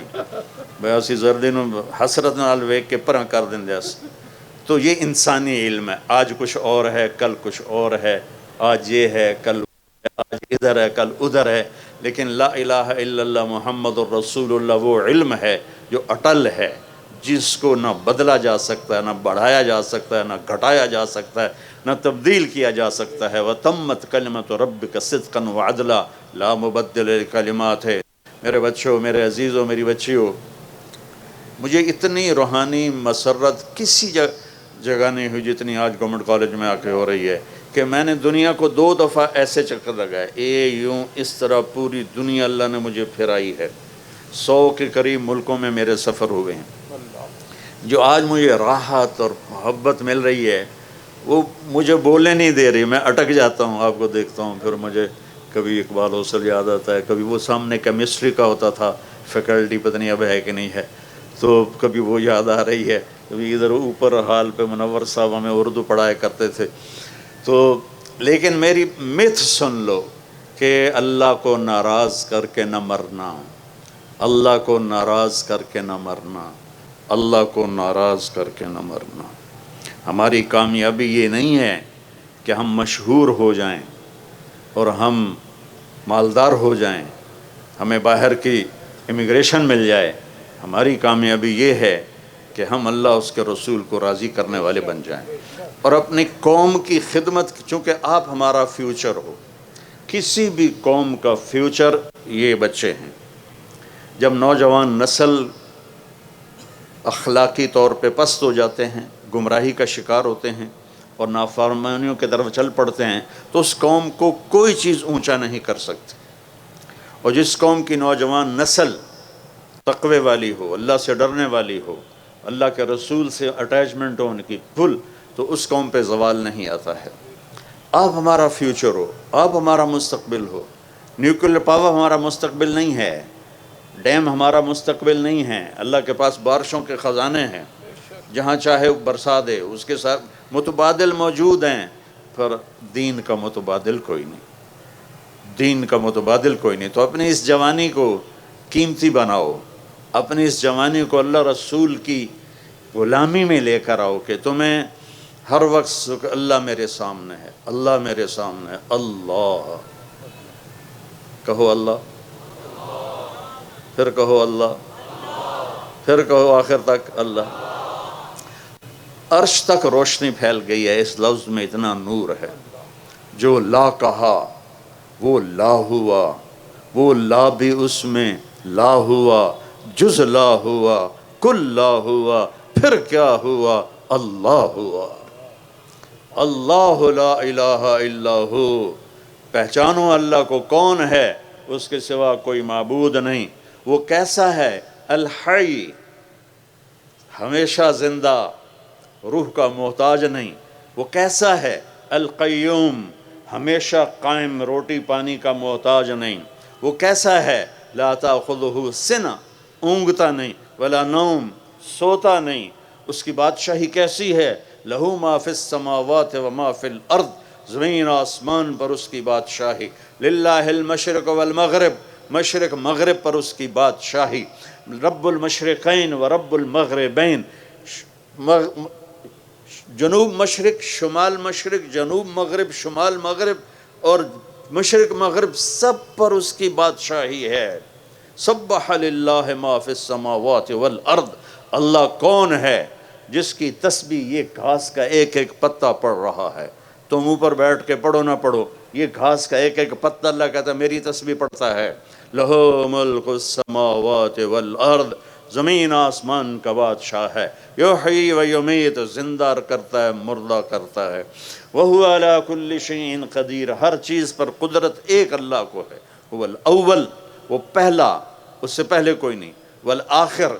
میں اسی زردی نو حسرت نال ویکھ کے پرا کر دیں اس۔ تو یہ انسانی علم ہے، آج کچھ اور ہے، کل کچھ اور ہے، آج یہ ہے، کل آج ادھر ہے، کل ادھر ہے، لیکن لا الہ الا اللہ محمد الرسول اللہ وہ علم ہے جو اٹل ہے، جس کو نہ بدلا جا سکتا ہے، نہ بڑھایا جا سکتا ہے، نہ گھٹایا جا سکتا ہے، نہ تبدیل کیا جا سکتا ہے۔ وَتَمَّتْ كَلِمَةُ رَبِّكَ صِدْقًا وَعَدْلًا لا مبدل لِکَلِمَاتِ ہے۔ میرے بچوں، میرے عزیزوں، میری بچیوں، مجھے اتنی روحانی مسرت کسی جگہ نہیں ہوئی جتنی آج گورنمنٹ کالج میں آ کے ہو رہی ہے، کہ میں نے دنیا کو 2 دفعہ ایسے چکر لگائے، یوں اس طرح پوری دنیا اللہ نے مجھے پھرائی ہے۔ 100 کے قریب ملکوں میں میرے سفر ہوئے ہیں۔ جو آج مجھے راحت اور محبت مل رہی ہے وہ مجھے بولنے نہیں دے رہی، میں اٹک جاتا ہوں، آپ کو دیکھتا ہوں، پھر مجھے کبھی اقبال حوصل یاد آتا ہے، کبھی وہ سامنے کیمسٹری کا ہوتا تھا فیکلٹی، پتہ نہیں اب ہے کہ نہیں ہے، تو کبھی وہ یاد آ رہی ہے، کبھی ادھر اوپر حال پہ منور صاحب ہمیں اردو پڑھایا کرتے تھے۔ تو لیکن میری مت سن لو کہ اللہ کو ناراض کر کے نہ مرنا، اللہ کو ناراض کر کے نہ مرنا، اللہ کو ناراض کر کے نہ مرنا۔ ہماری کامیابی یہ نہیں ہے کہ ہم مشہور ہو جائیں اور ہم مالدار ہو جائیں، ہمیں باہر کی امیگریشن مل جائے۔ ہماری کامیابی یہ ہے کہ ہم اللہ اس کے رسول کو راضی کرنے والے بن جائیں، اور اپنی قوم کی خدمت، چونکہ آپ ہمارا فیوچر ہو۔ کسی بھی قوم کا فیوچر یہ بچے ہیں۔ جب نوجوان نسل اخلاقی طور پہ پست ہو جاتے ہیں، گمراہی کا شکار ہوتے ہیں اور نافرمانیوں کی طرف چل پڑتے ہیں، تو اس قوم کو کوئی چیز اونچا نہیں کر سکتی۔ اور جس قوم کی نوجوان نسل تقوی والی ہو، اللہ سے ڈرنے والی ہو، اللہ کے رسول سے اٹیچمنٹ ہو ان کی فل، تو اس قوم پہ زوال نہیں آتا ہے۔ آپ ہمارا فیوچر ہو، آپ ہمارا مستقبل ہو۔ نیوکلیر پاور ہمارا مستقبل نہیں ہے، ڈیم ہمارا مستقبل نہیں ہے۔ اللہ کے پاس بارشوں کے خزانے ہیں، جہاں چاہے برسا دے، اس کے ساتھ متبادل موجود ہیں، پر دین کا متبادل کوئی نہیں، دین کا متبادل کوئی نہیں۔ تو اپنی اس جوانی کو قیمتی بناؤ، اپنی اس جوانی کو اللہ رسول کی غلامی میں لے کر آؤ، کہ تمہیں ہر وقت اللہ میرے سامنے ہے، اللہ میرے سامنے ہے، اللہ کہو، اللہ پھر کہو، اللہ پھر کہو، آخر تک اللہ۔ عرش تک روشنی پھیل گئی ہے، اس لفظ میں اتنا نور ہے۔ جو لا کہا وہ لا ہوا، وہ لا بھی اس میں لا ہوا، جز لا ہوا، کل لا ہوا، پھر کیا ہوا، اللہ ہوا۔ اللہ لا الہ الا ہو، پہچانو اللہ کو کون ہے، اس کے سوا کوئی معبود نہیں۔ وہ کیسا ہے؟ الحی، ہمیشہ زندہ، روح کا محتاج نہیں۔ وہ کیسا ہے؟ القیوم، ہمیشہ قائم، روٹی پانی کا محتاج نہیں۔ وہ کیسا ہے؟ لا تاخذہ سنہ، اونگتا نہیں، ولا نوم، سوتا نہیں۔ اس کی بادشاہی کیسی ہے؟ لہو ما فی السماوات و ما فی الارض، زمین آسمان پر اس کی بادشاہی۔ للہ المشرق والمغرب، مشرق مغرب پر اس کی بادشاہی۔ رب المشرقین و رب المغربین، جنوب مشرق، شمال مشرق، جنوب مغرب، شمال مغرب اور مشرق مغرب، سب پر اس کی بادشاہی ہے۔ سبح للہ ما فی السماوات والارض، اللہ کون ہے جس کی تسبیح یہ گھاس کا ایک ایک پتا پڑھ رہا ہے؟ تم اوپر بیٹھ کے پڑھو نہ پڑھو، یہ گھاس کا ایک ایک پتا اللہ کہتا ہے میری تسبیح پڑھتا ہے۔ لہو ملک السماوات والارض، زمین آسمان کا بادشاہ ہے۔ یحیی و یمیت، زندہ کرتا ہے، مردہ کرتا ہے۔ وہو علی کل شیء قدیر، ہر چیز پر قدرت ایک اللہ کو ہے۔ هو الاول، وہ پہلا، اس سے پہلے کوئی نہیں، والآخر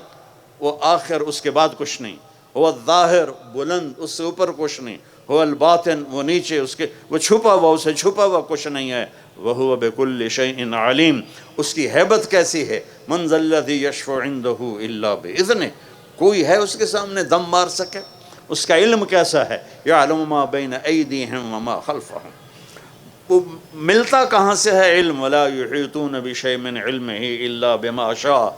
وہ آخر اس کے بعد کچھ نہیں، هو الظاہر بلند اس سے اوپر کچھ نہیں، هو الباطن وہ نیچے اس کے، وہ چھپا ہوا اسے چھپا ہوا کچھ نہیں ہے، وهو بكل شيء علیم اس کی ہیبت کیسی ہے، من ذا الذی یشفع عنده الا باذنہ کوئی ہے اس کے سامنے دم مار سکے، اس کا علم کیسا ہے، یعلم ما بین ایدیہم وما خلفہم وہ ملتا کہاں سے ہے علم، ولا یحیطون بشیء من علمہ الا بما شاء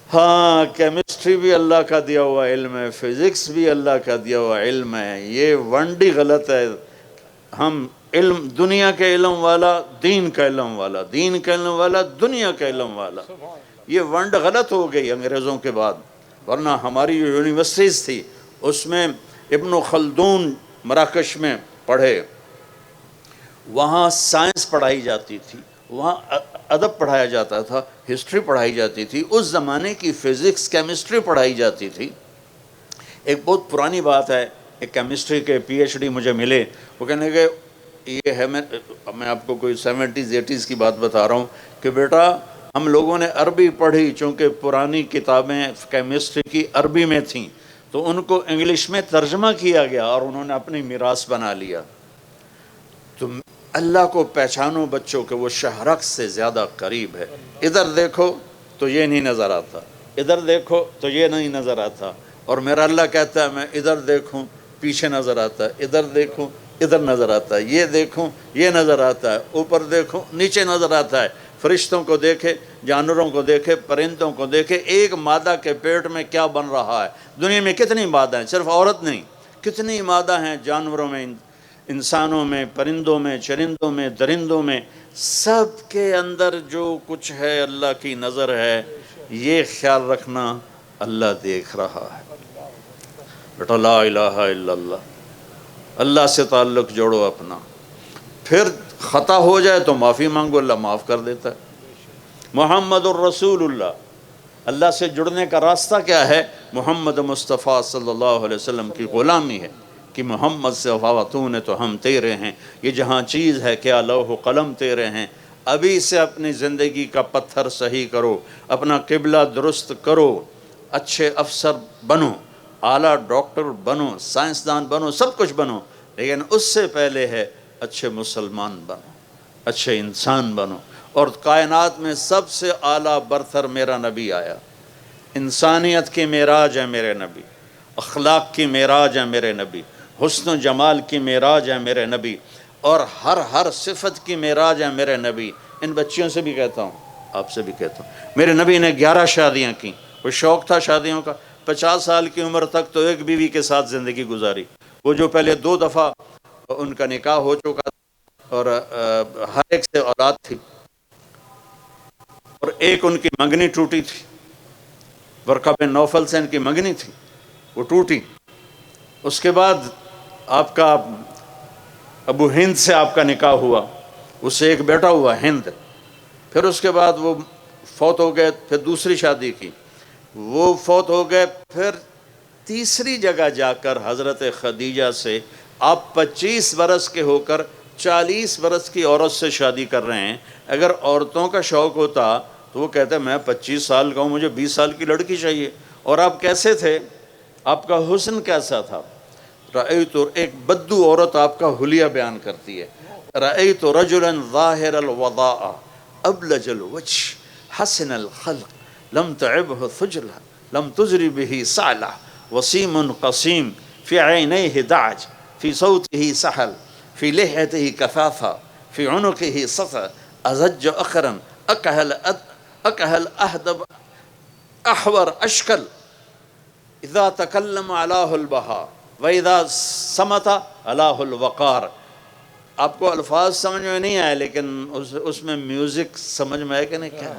ہاں کیمسٹری بھی اللہ کا دیا ہوا علم ہے، فزکس بھی اللہ کا دیا ہوا علم ہے، یہ ونڈی غلط ہے، ہم علم دنیا کے علم والا دین کا علم والا، دین کا علم والا دنیا کا علم والا، یہ ونڈ غلط ہو گئی انگریزوں کے بعد، ورنہ ہماری جو یونیورسٹیز تھی اس میں ابن خلدون مراکش میں پڑھے، وہاں سائنس پڑھائی جاتی تھی، وہاں ادب پڑھایا جاتا تھا، ہسٹری پڑھائی جاتی تھی، اس زمانے کی فزکس کیمسٹری پڑھائی جاتی تھی۔ ایک بہت پرانی بات ہے، ایک کیمسٹری کے پی ایچ ڈی مجھے ملے، وہ کہنے کہ یہ ہے، میں آپ کو کوئی 70s 80s کی بات بتا رہا ہوں کہ بیٹا ہم لوگوں نے عربی پڑھی، چونکہ پرانی کتابیں کیمسٹری کی عربی میں تھیں تو ان کو انگلش میں ترجمہ کیا گیا اور انہوں نے اپنی میراث بنا لیا۔ تو اللہ کو پہچانو بچوں کہ وہ شہرک سے زیادہ قریب ہے، ادھر دیکھو تو یہ نہیں نظر آتا، ادھر دیکھو تو یہ نہیں نظر آتا، اور میرا اللہ کہتا ہے میں ادھر دیکھوں پیچھے نظر آتا ہے، ادھر دیکھوں ادھر نظر آتا ہے، یہ دیکھوں یہ نظر آتا ہے، اوپر دیکھوں نیچے نظر آتا ہے، فرشتوں کو دیکھے، جانوروں کو دیکھے، پرندوں کو دیکھے، ایک مادہ کے پیٹ میں کیا بن رہا ہے، دنیا میں کتنی مادہ ہیں، صرف عورت نہیں، کتنی مادہ ہیں جانوروں میں، انسانوں میں، پرندوں میں، چرندوں میں، درندوں میں، سب کے اندر جو کچھ ہے اللہ کی نظر ہے، یہ خیال رکھنا اللہ دیکھ رہا ہے۔ بیٹا لا الہ الا اللہ، اللہ سے تعلق جوڑو اپنا، پھر خطا ہو جائے تو معافی مانگو، اللہ معاف کر دیتا ہے۔ محمد الرسول اللہ سے جڑنے کا راستہ کیا ہے؟ محمد مصطفیٰ صلی اللہ علیہ وسلم کی غلامی ہے کہ محمد سے وفاتون تو ہم تیرے ہیں، یہ جہاں چیز ہے کیا لوح و قلم تیرے ہیں، ابھی سے اپنی زندگی کا پتھر صحیح کرو، اپنا قبلہ درست کرو، اچھے افسر بنو، اعلیٰ ڈاکٹر بنو، سائنسدان بنو، سب کچھ بنو، لیکن اس سے پہلے ہے اچھے مسلمان بنو، اچھے انسان بنو۔ اور کائنات میں سب سے اعلیٰ برتر میرا نبی آیا، انسانیت کی معراج ہے میرے نبی، اخلاق کی معراج ہے میرے نبی، حسن و جمال کی معراج ہے میرے نبی، اور ہر صفت کی معراج ہے میرے نبی۔ ان بچیوں سے بھی کہتا ہوں، آپ سے بھی کہتا ہوں، میرے نبی نے 11 شادیاں کی، وہ شوق تھا شادیوں کا، 50 سال کی عمر تک تو ایک بیوی کے ساتھ زندگی گزاری، وہ جو پہلے 2 دفعہ ان کا نکاح ہو چکا اور ہر ایک سے اولاد تھی، اور ایک ان کی منگنی ٹوٹی تھی، ورقہ بن نوفل سے ان کی منگنی تھی، وہ ٹوٹی۔ اس کے بعد آپ کا ابو ہند سے آپ کا نکاح ہوا، اس سے ایک بیٹا ہوا ہند، پھر اس کے بعد وہ فوت ہو گئے، پھر دوسری شادی کی، وہ فوت ہو گئے، پھر تیسری جگہ جا کر حضرت خدیجہ سے آپ 25 برس کے ہو کر 40 برس کی عورت سے شادی کر رہے ہیں۔ اگر عورتوں کا شوق ہوتا تو وہ کہتے میں 25 سال کا ہوں، مجھے 20 سال کی لڑکی چاہیے۔ اور آپ کیسے تھے؟ آپ کا حسن کیسا تھا؟ رأیت، ایک بدو عورت آپ کا حلیہ بیان کرتی ہے، رأیت رجلا ظاہر الوضاء ابلج الوجه حسن الخلق لم تعبه ثجلہ لم تزری به سعلہ وسیم قسیم فی عینیہ دعج فی صوته سحل فی لحیته کثافہ فی عنقه سطع ازج اخرا اکہل اہدب احور اشکل اذا تکلم علاہ البہا وَإِذَا سَمَتَ عَلَاهُ الْوَقَارِ۔ آپ کو الفاظ سمجھ میں نہیں آئے لیکن اس میں میوزک سمجھ میں آئے کہ نہیں؟ کیا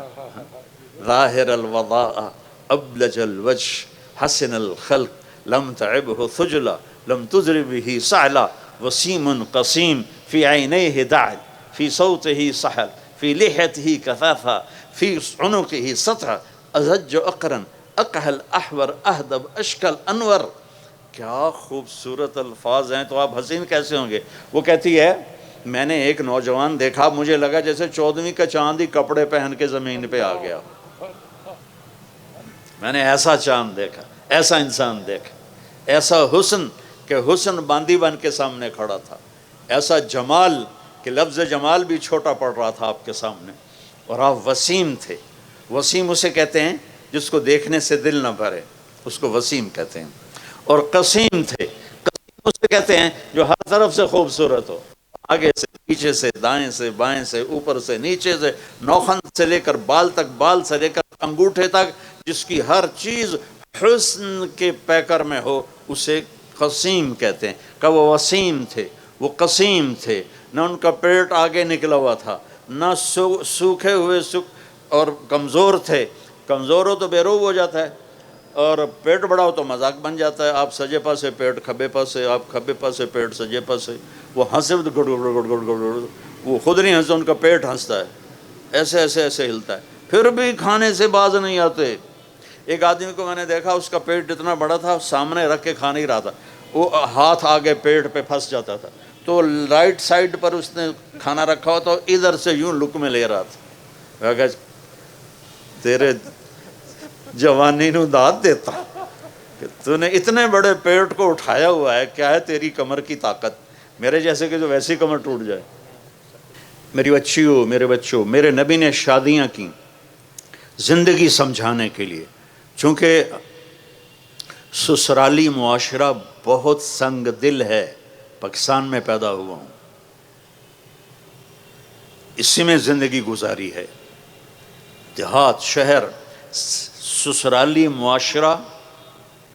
ظاہر الوضاء ابلج الوجه حسن الخلق لم تعبه ثجلہ لم تزر به سعلہ وسیم قسیم فی عینیہ دعج فی صوته سحل فی لحیته کثافہ فی عنقه سطع ازج اقرن اقہل احور اہدب اشکل انور۔ کیا خوبصورت الفاظ ہیں، تو آپ حسین کیسے ہوں گے؟ وہ کہتی ہے میں نے ایک نوجوان دیکھا، مجھے لگا جیسے 14ویں کا چاند ہی کپڑے پہن کے زمین پہ آ گیا، میں نے ایسا چاند دیکھا، ایسا انسان دیکھا، ایسا حسن کہ حسن باندی بن کے سامنے کھڑا تھا، ایسا جمال کہ لفظ جمال بھی چھوٹا پڑ رہا تھا آپ کے سامنے، اور آپ وسیم تھے۔ وسیم اسے کہتے ہیں جس کو دیکھنے سے دل نہ بھرے، اس کو وسیم کہتے ہیں۔ اور قسیم تھے، قسیم اسے کہتے ہیں جو ہر طرف سے خوبصورت ہو، آگے سے پیچھے سے دائیں سے بائیں سے اوپر سے نیچے سے، نوخن سے لے کر بال تک، بال سے لے کر انگوٹھے تک، جس کی ہر چیز حسن کے پیکر میں ہو، اسے قسیم کہتے ہیں۔ کہ وہ وسیم تھے، وہ قسیم تھے، نہ ان کا پیٹ آگے نکلا ہوا تھا، نہ سوکھے ہوئے اور کمزور تھے۔ کمزور ہو تو بے روح ہو جاتا ہے، اور پیٹ بڑا ہو تو مذاق بن جاتا ہے۔ آپ سجے پاسے پیٹ کھبے پاسے، آپ کھبے پاسے پیٹ سجے پاسے، وہ ہنسے تو گڑ گڑ گڑ گڑ گڑ، وہ خود نہیں ہنستا، ان کا پیٹ ہنستا ہے، ایسے ایسے ایسے ہلتا ہے، پھر بھی کھانے سے باز نہیں آتے۔ ایک آدمی کو میں نے دیکھا، اس کا پیٹ اتنا بڑا تھا، سامنے رکھ کے کھا نہیں رہا تھا، وہ ہاتھ آگے پیٹ پہ پھنس جاتا تھا، تو رائٹ سائڈ پر اس نے کھانا رکھا ہوا تو ادھر سے یوں لقمے لے رہا تھا۔ میں کہا تیرے جوانی نو داد دیتا کہ تو نے اتنے بڑے پیٹ کو اٹھایا ہوا ہے، کیا ہے تیری کمر کی طاقت، میرے جیسے کہ جو ویسی کمر ٹوٹ جائے۔ میری بچیوں، میرے بچوں، میرے نبی نے شادیاں کی زندگی سمجھانے کے لیے، چونکہ سسرالی معاشرہ بہت سنگ دل ہے، پاکستان میں پیدا ہوا ہوں، اسی میں زندگی گزاری ہے۔ دیہات، شہر، سسرالی معاشرہ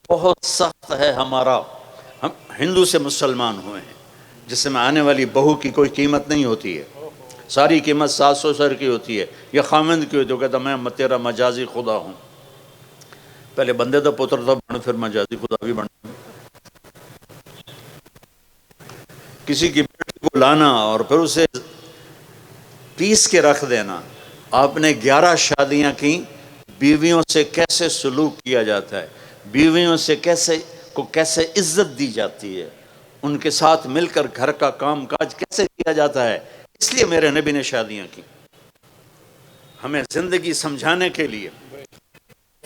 بہت سخت ہے ہمارا۔ ہم ہندو سے مسلمان ہوئے ہیں، جس میں آنے والی بہو کی کوئی قیمت نہیں ہوتی ہے، ساری قیمت ساس سسر کی ہوتی ہے یا خامند کی ہوتی ہے۔ کہتا میں تیرا مجازی خدا ہوں، پہلے بندے دا پتر تھا، پھر مجازی خدا بھی بنا۔ کسی کی بیٹی کو لانا اور پھر اسے پیس کے رکھ دینا۔ آپ نے 11 شادیاں کی، بیویوں سے کیسے سلوک کیا جاتا ہے، بیویوں سے کیسے عزت دی جاتی ہے، ان کے ساتھ مل کر گھر کا کام کاج کیسے کیا جاتا ہے، اس لیے میرے نبی نے شادیاں کی، ہمیں زندگی سمجھانے کے لیے۔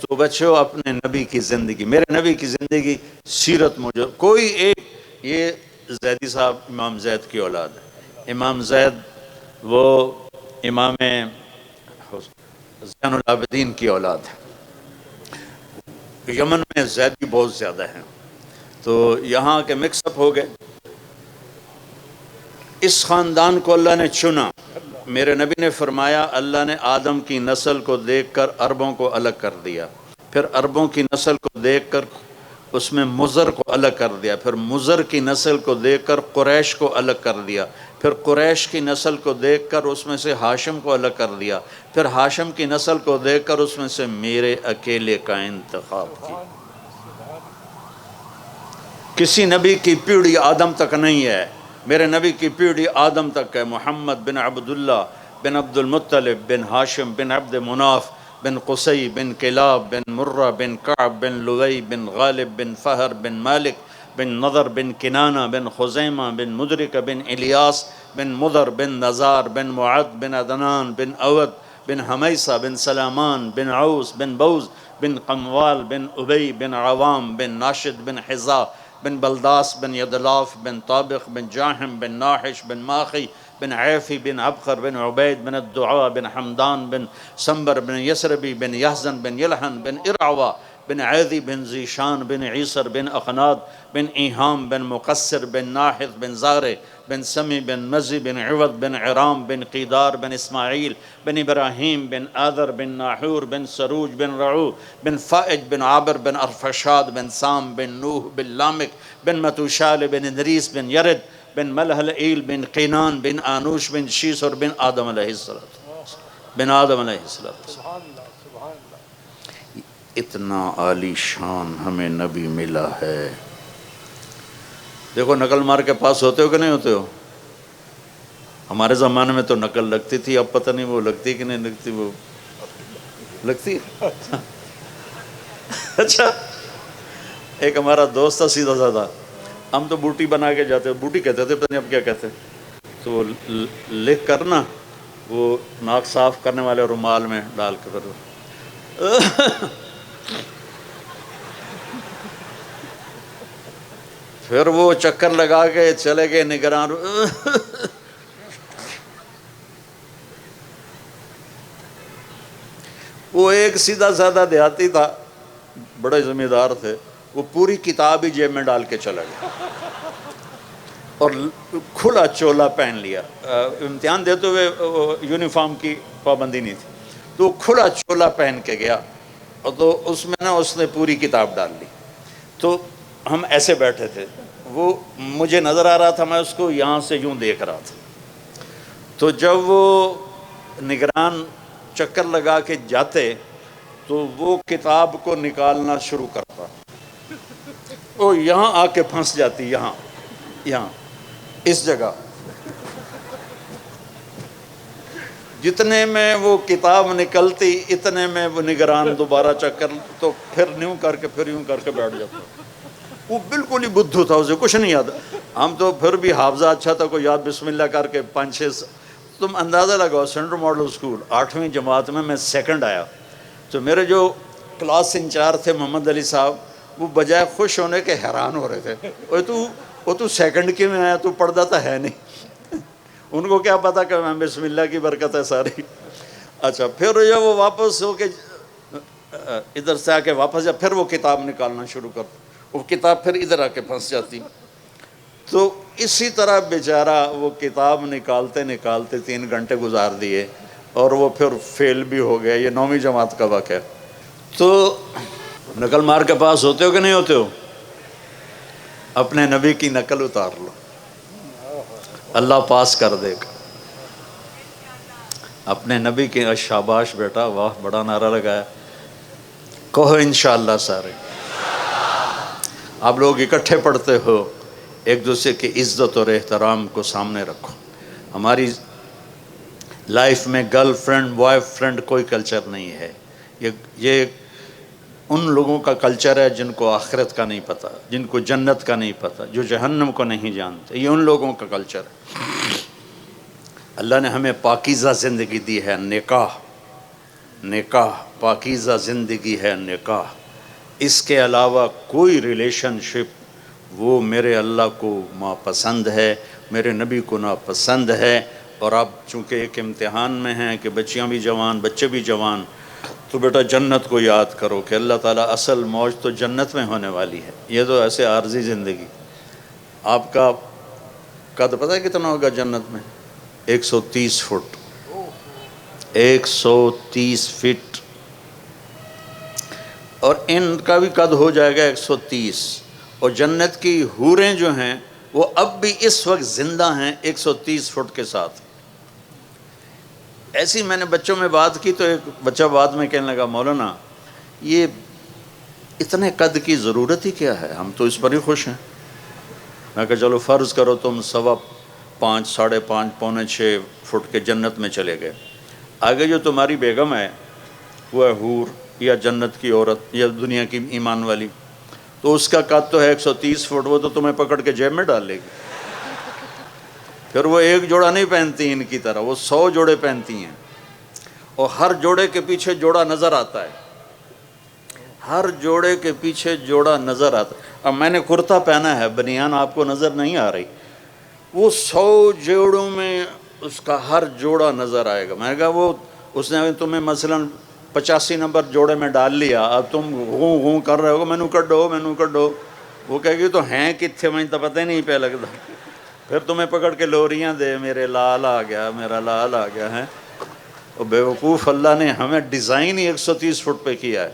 تو بچوں، اپنے نبی کی زندگی، میرے نبی کی زندگی، سیرت موجود کوئی ایک، یہ زیدی صاحب امام زید کی اولاد ہے۔ امام زید وہ امام زین العابدین کی اولاد ہے۔ یمن میں زیدی بہت زیادہ ہیں، تو یہاں کے مکس اپ ہو گئے۔ اس خاندان کو اللہ نے چنا۔ میرے نبی نے فرمایا اللہ نے آدم کی نسل کو دیکھ کر عربوں کو الگ کر دیا، پھر عربوں کی نسل کو دیکھ کر اس میں مضر کو الگ کر دیا، پھر مضر کی نسل کو دیکھ کر قریش کو الگ کر دیا، پھر قریش کی نسل کو دیکھ کر اس میں سے ہاشم کو الگ کر دیا، پھر ہاشم کی نسل کو دیکھ کر اس میں سے میرے اکیلے کا انتخاب کیا۔ کسی نبی کی پیڑھی آدم تک نہیں ہے، میرے نبی کی پیڑھی آدم تک ہے۔ محمد بن عبداللہ بن عبد المطلب بن ہاشم بن عبد مناف بن قصی بن کلاب بن مرہ بن کعب بن لوی بن غالب بن فہر بن مالک بن نضر بن کنانہ بن خزیمہ بن مدرک بن الیاس بن مضر بن نزار بن معد بن عدنان بن اود بن حمیسہ بن سلامان بن عوس بن بوز بن قموال بن ابی بن عوام بن ناشد بن حزا بن بلداس بن یدلاف بن طابق بن جاہم بن ناحش بن ماخی بن عیفی بن عبقر بن عبید بن الدعاء بن حمدان بن سنبر بن یسربی بن یحزن بن یلحن بن ارعوا بن عیدی بن زیشان بن عیسر بن اقناد بن ایہام بن مقصر بن ناحث بن زارے بن سمی بن مزی بن عوض بن عرام بن قیدار بن اسماعیل بن ابراہیم بن آذر بن ناحور بن سروج بن رعو بن فائج بن عابر بن ارفشاد بن سام بن نوح بن لامک بن متوشال بن ادریس بن یرد بن ملحلئیل بن قینان بن آنوش بن شیسر بن آدم علیہ السلام بن آدم علیہ السلام۔ اتنا عالی شان ہمیں نبی ملا ہے۔ دیکھو نقل مار کے پاس ہوتے ہو کہ نہیں ہوتے ہو؟ ہمارے زمانے میں تو نقل لگتی تھی، اب پتہ نہیں وہ لگتی کہ نہیں لگتی، وہ لگتی۔ اچھا، ایک ہمارا دوست تھا سیدھا سادہ، ہم تو بوٹی بنا کے جاتے، بوٹی کہتے تھے، پتہ نہیں اب کیا کہتے، تو وہ لکھ کر نا، وہ ناک صاف کرنے والے رومال میں ڈال کے پھر پھر وہ چکر لگا کے چلے گئے نگران. وہ ایک سیدھا سادہ دیہاتی تھا, بڑے ذمہ دار تھے, وہ پوری کتاب ہی جیب میں ڈال کے چلا گیا اور کھلا چولا پہن لیا. امتحان دیتے ہوئے یونیفارم کی پابندی نہیں تھی, تو کھلا چولا پہن کے گیا, اور تو اس میں اس نے پوری کتاب ڈال لی. تو ہم ایسے بیٹھے تھے, وہ مجھے نظر آ رہا تھا, میں اس کو یہاں سے یوں دیکھ رہا تھا. تو جب وہ نگران چکر لگا کے جاتے تو وہ کتاب کو نکالنا شروع کرتا, وہ یہاں آ کے پھنس جاتی, یہاں اس جگہ. جتنے میں وہ کتاب نکلتی اتنے میں وہ نگران دوبارہ چکر, تو پھر نیوں کر کے پھر یوں کر کے بیٹھ جاتا. وہ بالکل ہی بدھو تھا, اسے کچھ نہیں یاد. ہم تو پھر بھی حافظہ اچھا تھا, کوئی یاد بسم اللہ کر کے 5-6. تم اندازہ لگاؤ, سینٹرل ماڈل اسکول 8ویں جماعت میں سیکنڈ آیا. تو میرے جو کلاس انچارج تھے محمد علی صاحب, وہ بجائے خوش ہونے کے حیران ہو رہے تھے, وہ تو سیکنڈ کی میں آیا, تو پڑھتا تو ہے نہیں. ان کو کیا پتا کہ میں بسم اللہ کی برکت ہے ساری. اچھا, پھر جب وہ واپس ہو کے ادھر سے آ کے واپس جا, پھر وہ کتاب نکالنا شروع کر, وہ کتاب پھر ادھر آ کے پھنس جاتی. تو اسی طرح بیچارہ وہ کتاب نکالتے نکالتے 3 گھنٹے گزار دیے, اور وہ پھر فیل بھی ہو گیا. یہ 9ویں جماعت کا واقعہ ہے. تو نقل مار کے پاس ہوتے ہو کہ نہیں ہوتے ہو؟ اپنے نبی کی نقل اتار لو, اللہ پاس کر دے گا. اپنے نبی کی. شاباش بیٹا, واہ بڑا نعرہ لگایا. کہو انشاءاللہ. سارے آپ لوگ اکٹھے پڑھتے ہو, ایک دوسرے کی عزت اور احترام کو سامنے رکھو. ہماری لائف میں گرل فرینڈ بوائے فرینڈ کوئی کلچر نہیں ہے. یہ ان لوگوں کا کلچر ہے جن کو آخرت کا نہیں پتہ, جن کو جنت کا نہیں پتہ, جو جہنم کو نہیں جانتے. یہ ان لوگوں کا کلچر ہے. اللہ نے ہمیں پاکیزہ زندگی دی ہے. نکاح پاکیزہ زندگی ہے. نکاح, اس کے علاوہ کوئی ریلیشن شپ وہ میرے اللہ کو ناپسند ہے, میرے نبی کو ناپسند ہے. اور آپ چونکہ ایک امتحان میں ہیں کہ بچیاں بھی جوان بچے بھی جوان, تو بیٹا جنت کو یاد کرو کہ اللہ تعالیٰ اصل موج تو جنت میں ہونے والی ہے. یہ تو ایسے عارضی زندگی. آپ کا قد پتہ ہے کتنا ہوگا جنت میں؟ 130 فٹ. 130 فٹ. اور ان کا بھی قد ہو جائے گا 130. اور جنت کی حوریں جو ہیں وہ اب بھی اس وقت زندہ ہیں 130 فٹ کے ساتھ. ایسی میں نے بچوں میں بات کی تو ایک بچہ بعد میں کہنے لگا, مولانا یہ اتنے قد کی ضرورت ہی کیا ہے, ہم تو اس پر ہی خوش ہیں. میں کہا چلو فرض کرو تم 5.25 ساڑھے 5 پونے 6 فٹ کے جنت میں چلے گئے. آگے جو تمہاری بیگم ہے وہ ہے حور یا جنت کی عورت یا دنیا کی ایمان والی, تو اس کا قد تو ہے 130 فٹ. وہ تو تمہیں پکڑ کے جیب میں ڈال لے گی. پھر وہ ایک جوڑا نہیں پہنتی ان کی طرح, وہ 100 جوڑے پہنتی ہیں, اور ہر جوڑے کے پیچھے جوڑا نظر آتا ہے. ہر جوڑے کے پیچھے جوڑا نظر آتا ہے. اب میں نے کرتا پہنا ہے, بنیان آپ کو نظر نہیں آ رہی. وہ 100 جوڑوں میں اس کا ہر جوڑا نظر آئے گا. میں نے کہا وہ اس نے تمہیں مثلاً 85 نمبر جوڑے میں ڈال لیا, اب تم غوں غوں کر رہے ہو مینو کڈو. وہ کہے گی تو ہیں کتنے, مجھے تو پتہ ہی نہیں پہ لگتا. پھر تمہیں پکڑ کے لوریاں دے, میرے لال آ گیا, میرا لال آ گیا ہے. اور بیوقوف اللہ نے ہمیں ڈیزائن ہی 130 فٹ پہ کیا ہے.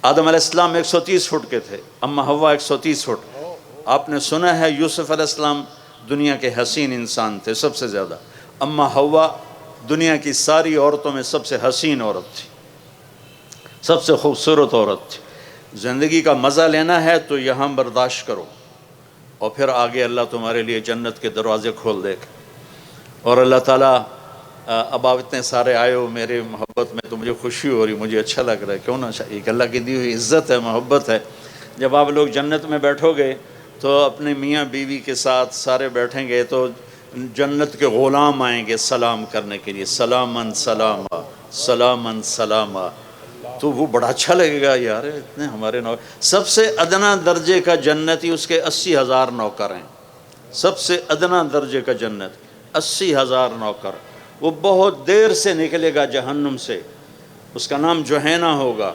آدم علیہ السلام 130 فٹ کے تھے, اما حوا 130 فٹ. آپ نے سنا ہے یوسف علیہ السلام دنیا کے حسین انسان تھے سب سے زیادہ. اما حوا دنیا کی ساری عورتوں میں سب سے حسین عورت تھی, سب سے خوبصورت عورت تھی. زندگی کا مزہ لینا ہے تو یہاں برداشت کرو, اور پھر آگے اللہ تمہارے لیے جنت کے دروازے کھول دے گا. اور اللہ تعالیٰ, اب آپ اتنے سارے آئے ہو میرے محبت میں تو مجھے خوشی ہو رہی, مجھے اچھا لگ رہا ہے. کیوں نہ, ایک اللہ کی دی ہوئی عزت ہے, محبت ہے. جب آپ لوگ جنت میں بیٹھو گے تو اپنے میاں بیوی کے ساتھ سارے بیٹھیں گے تو جنت کے غلام آئیں گے سلام کرنے کے لیے. سلامن سلاما, سلامن سلاما. تو وہ بڑا اچھا لگے گا، یار اتنے ہمارے نوکر. سب سے ادنا درجے کا جنتی اس کے 80,000 نوکر ہیں. سب سے ادنا درجے کا جنت 80,000 نوکر. وہ بہت دیر سے نکلے گا جہنم سے، اس کا نام جوہینہ ہوگا.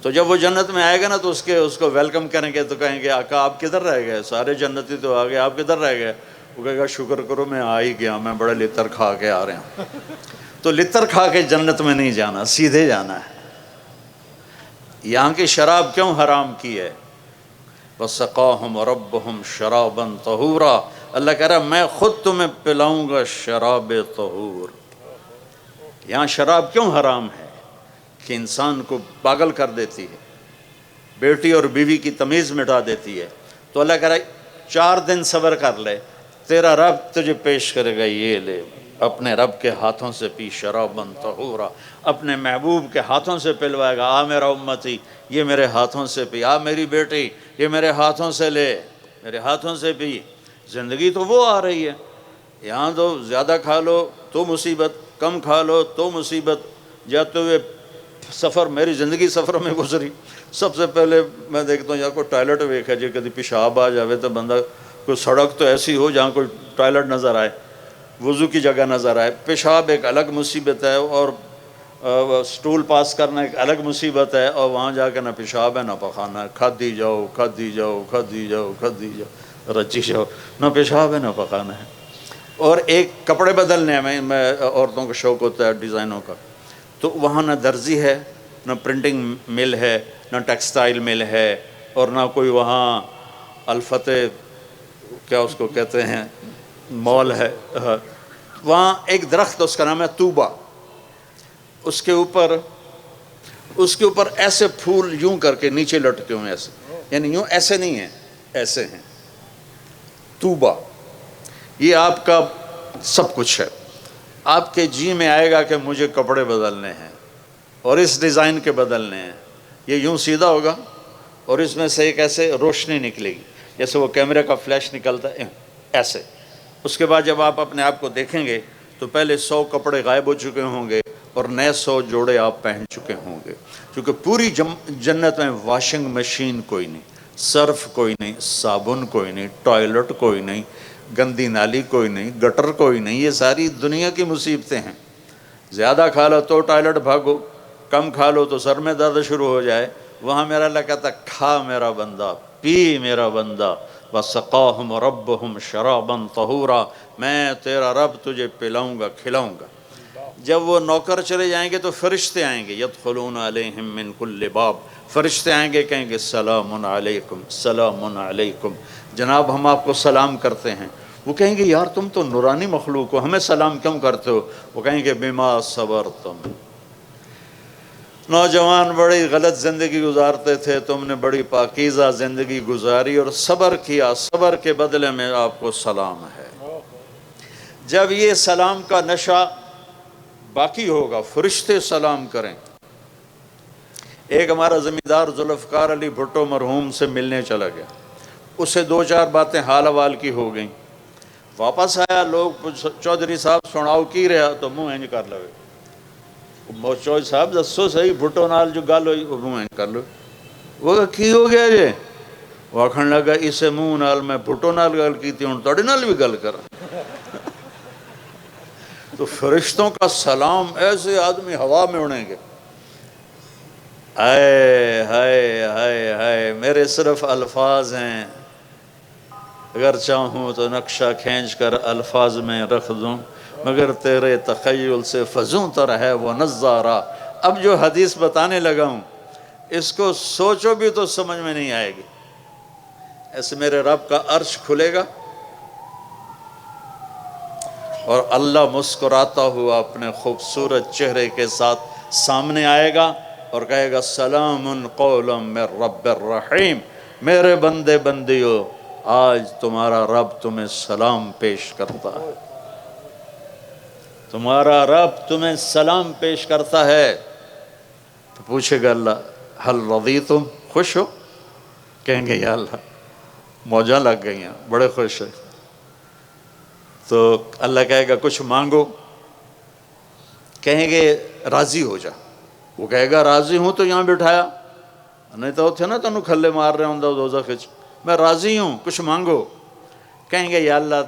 تو جب وہ جنت میں آئے گا نا تو اس کو ویلکم کریں گے، تو کہیں گے آقا آپ کدھر رہ گئے، سارے جنتی تو آ گئے، آپ کدھر رہ گئے؟ وہ کہے گا شکر کرو میں آ ہی گیا، میں بڑے لتر کھا کے آ رہے ہیں. تو لتر کھا کے جنت میں نہیں جانا، سیدھے جانا ہے. یہاں کی شراب کیوں حرام کی ہے؟ وَسَقَاهُمْ رَبُّهُمْ شَرَابًا طَهُورًا. اللہ کہہ رہا میں خود تمہیں پلاؤں گا شراب طہور. یہاں شراب کیوں حرام ہے؟ کہ انسان کو پاگل کر دیتی ہے، بیٹی اور بیوی کی تمیز مٹا دیتی ہے. تو اللہ کہہ رہا ہے 4 دن صبر کر لے، تیرا رب تجھے پیش کرے گا، یہ لے اپنے رب کے ہاتھوں سے پی شرابً طہورا. اپنے محبوب کے ہاتھوں سے پلوائے گا، آ میرا امتی یہ میرے ہاتھوں سے پی، آ میری بیٹی یہ میرے ہاتھوں سے لے، میرے ہاتھوں سے پی. زندگی تو وہ آ رہی ہے. یہاں تو زیادہ کھا لو تو مصیبت، کم کھا لو تو مصیبت. جاتے ہوئے سفر، میری زندگی سفر میں گزری. سب سے پہلے میں دیکھتا ہوں یا کوئی ٹوائلٹ ویکھا جی، کدی پیشاب آ جاوے تو بندہ، کوئی سڑک تو ایسی ہو جہاں کوئی ٹوائلٹ نظر آئے، وضو کی جگہ نظر آئے. پیشاب ایک الگ مصیبت ہے، اور سٹول پاس کرنا ایک الگ مصیبت ہے، اور وہاں جا کے نہ پیشاب ہے نہ پخانا ہے. کھاتی جاؤ کھاتی جاؤ کھاتی جاؤ کھاتی جاؤ رچی جاؤ، نہ پیشاب ہے نہ پخانا ہے. اور ایک کپڑے بدلنے میں عورتوں کو شوق ہوتا ہے ڈیزائنوں کا، تو وہاں نہ درزی ہے، نہ پرنٹنگ مل ہے، نہ ٹیکسٹائل مل ہے، اور نہ کوئی وہاں الفتح کیا اس کو کہتے ہیں مال ہے. وہاں ایک درخت اس کا نام ہے طوبہ. اس کے اوپر ایسے پھول یوں کر کے نیچے لٹکے ہوئے، ایسے یعنی یوں ایسے نہیں ہیں، ایسے ہیں. طوبہ یہ آپ کا سب کچھ ہے. آپ کے جی میں آئے گا کہ مجھے کپڑے بدلنے ہیں اور اس ڈیزائن کے بدلنے ہیں. یہ یوں سیدھا ہوگا اور اس میں سے ایک ایسے روشنی نکلے گی جیسے وہ کیمرے کا فلیش نکلتا ہے ایسے. اس کے بعد جب آپ اپنے آپ کو دیکھیں گے تو پہلے 100 کپڑے غائب ہو چکے ہوں گے اور نئے 100 جوڑے آپ پہن چکے ہوں گے. کیونکہ پوری جنت میں واشنگ مشین کوئی نہیں، سرف کوئی نہیں، صابن کوئی نہیں، ٹوائلٹ کوئی نہیں، گندی نالی کوئی نہیں، گٹر کوئی نہیں. یہ ساری دنیا کی مصیبتیں ہیں. زیادہ کھا لو تو ٹوائلٹ بھاگو، کم کھا لو تو سر میں درد شروع ہو جائے. وہاں میرا اللہ کہتا کھا میرا بندہ، پی میرا بندہ. وَسَقَاهُمْ رَبُّهُمْ شَرَابًا طَهُورًا. میں تیرا رب تجھے پلاؤں گا کھلاؤں گا. جب وہ نوکر چلے جائیں گے تو فرشتے آئیں گے، يَدْخُلُونَ عَلَيْهِمْ مِنْ كُلِّ بَابٍ. فرشتے آئیں گے، کہیں گے سلام علیکم سلام علیکم، جناب ہم آپ کو سلام کرتے ہیں. وہ کہیں گے یار تم تو نورانی مخلوق ہو، ہمیں سلام کیوں کرتے ہو؟ وہ کہیں گے بما صبرتم. نوجوان بڑی غلط زندگی گزارتے تھے، تم نے بڑی پاکیزہ زندگی گزاری اور صبر کیا، صبر کے بدلے میں آپ کو سلام ہے. جب یہ سلام کا نشہ باقی ہوگا فرشتے سلام کریں. ایک ہمارا زمیندار ذوالفقار علی بھٹو مرحوم سے ملنے چلا گیا، اسے 2-4 باتیں حال حوال کی ہو گئیں. واپس آیا، لوگ چودھری صاحب سناؤ کی رہا تو منہ انج کر لوے. چودھری صاحب دسو صحیح بھٹو نال جو گل ہوئی، وہ منہ انج کر لو. وہ کی ہو گیا جی؟ وہ آکھن لگا اسے منہ نال میں بھٹو نال گل کی تھی، ہوں تھوڑے نال بھی گل کر. تو فرشتوں کا سلام ایسے آدمی ہوا میں اڑیں گے. ہائے ہائے ہائے ہائے، میرے صرف الفاظ ہیں، اگر چاہوں تو نقشہ کھینچ کر الفاظ میں رکھ دوں، مگر تیرے تخیل سے فزوں تر ہے وہ نظارہ. اب جو حدیث بتانے لگا ہوں اس کو سوچو بھی تو سمجھ میں نہیں آئے گی. ایسے میرے رب کا عرش کھلے گا اور اللہ مسکراتا ہوا اپنے خوبصورت چہرے کے ساتھ سامنے آئے گا اور کہے گا سلام قولا من رب الرحیم. میرے بندے بندیو، آج تمہارا رب تمہیں سلام پیش کرتا ہے، تمہارا رب تمہیں سلام پیش کرتا ہے. تو پوچھے گا اللہ حل رضیتم، خوش ہو؟ کہیں گے یا اللہ موجاں لگ گئی ہیں، بڑے خوش ہیں. تو اللہ کہے گا کچھ مانگو، کہیں گے راضی ہو جا. وہ کہے گا راضی ہوں تو یہاں بٹھایا، نہیں تو تھے نا تنوں کھلے مار رہے ہوں دوزخ وچ، میں راضی ہوں کچھ مانگو۔ کہیں گے یا اللہ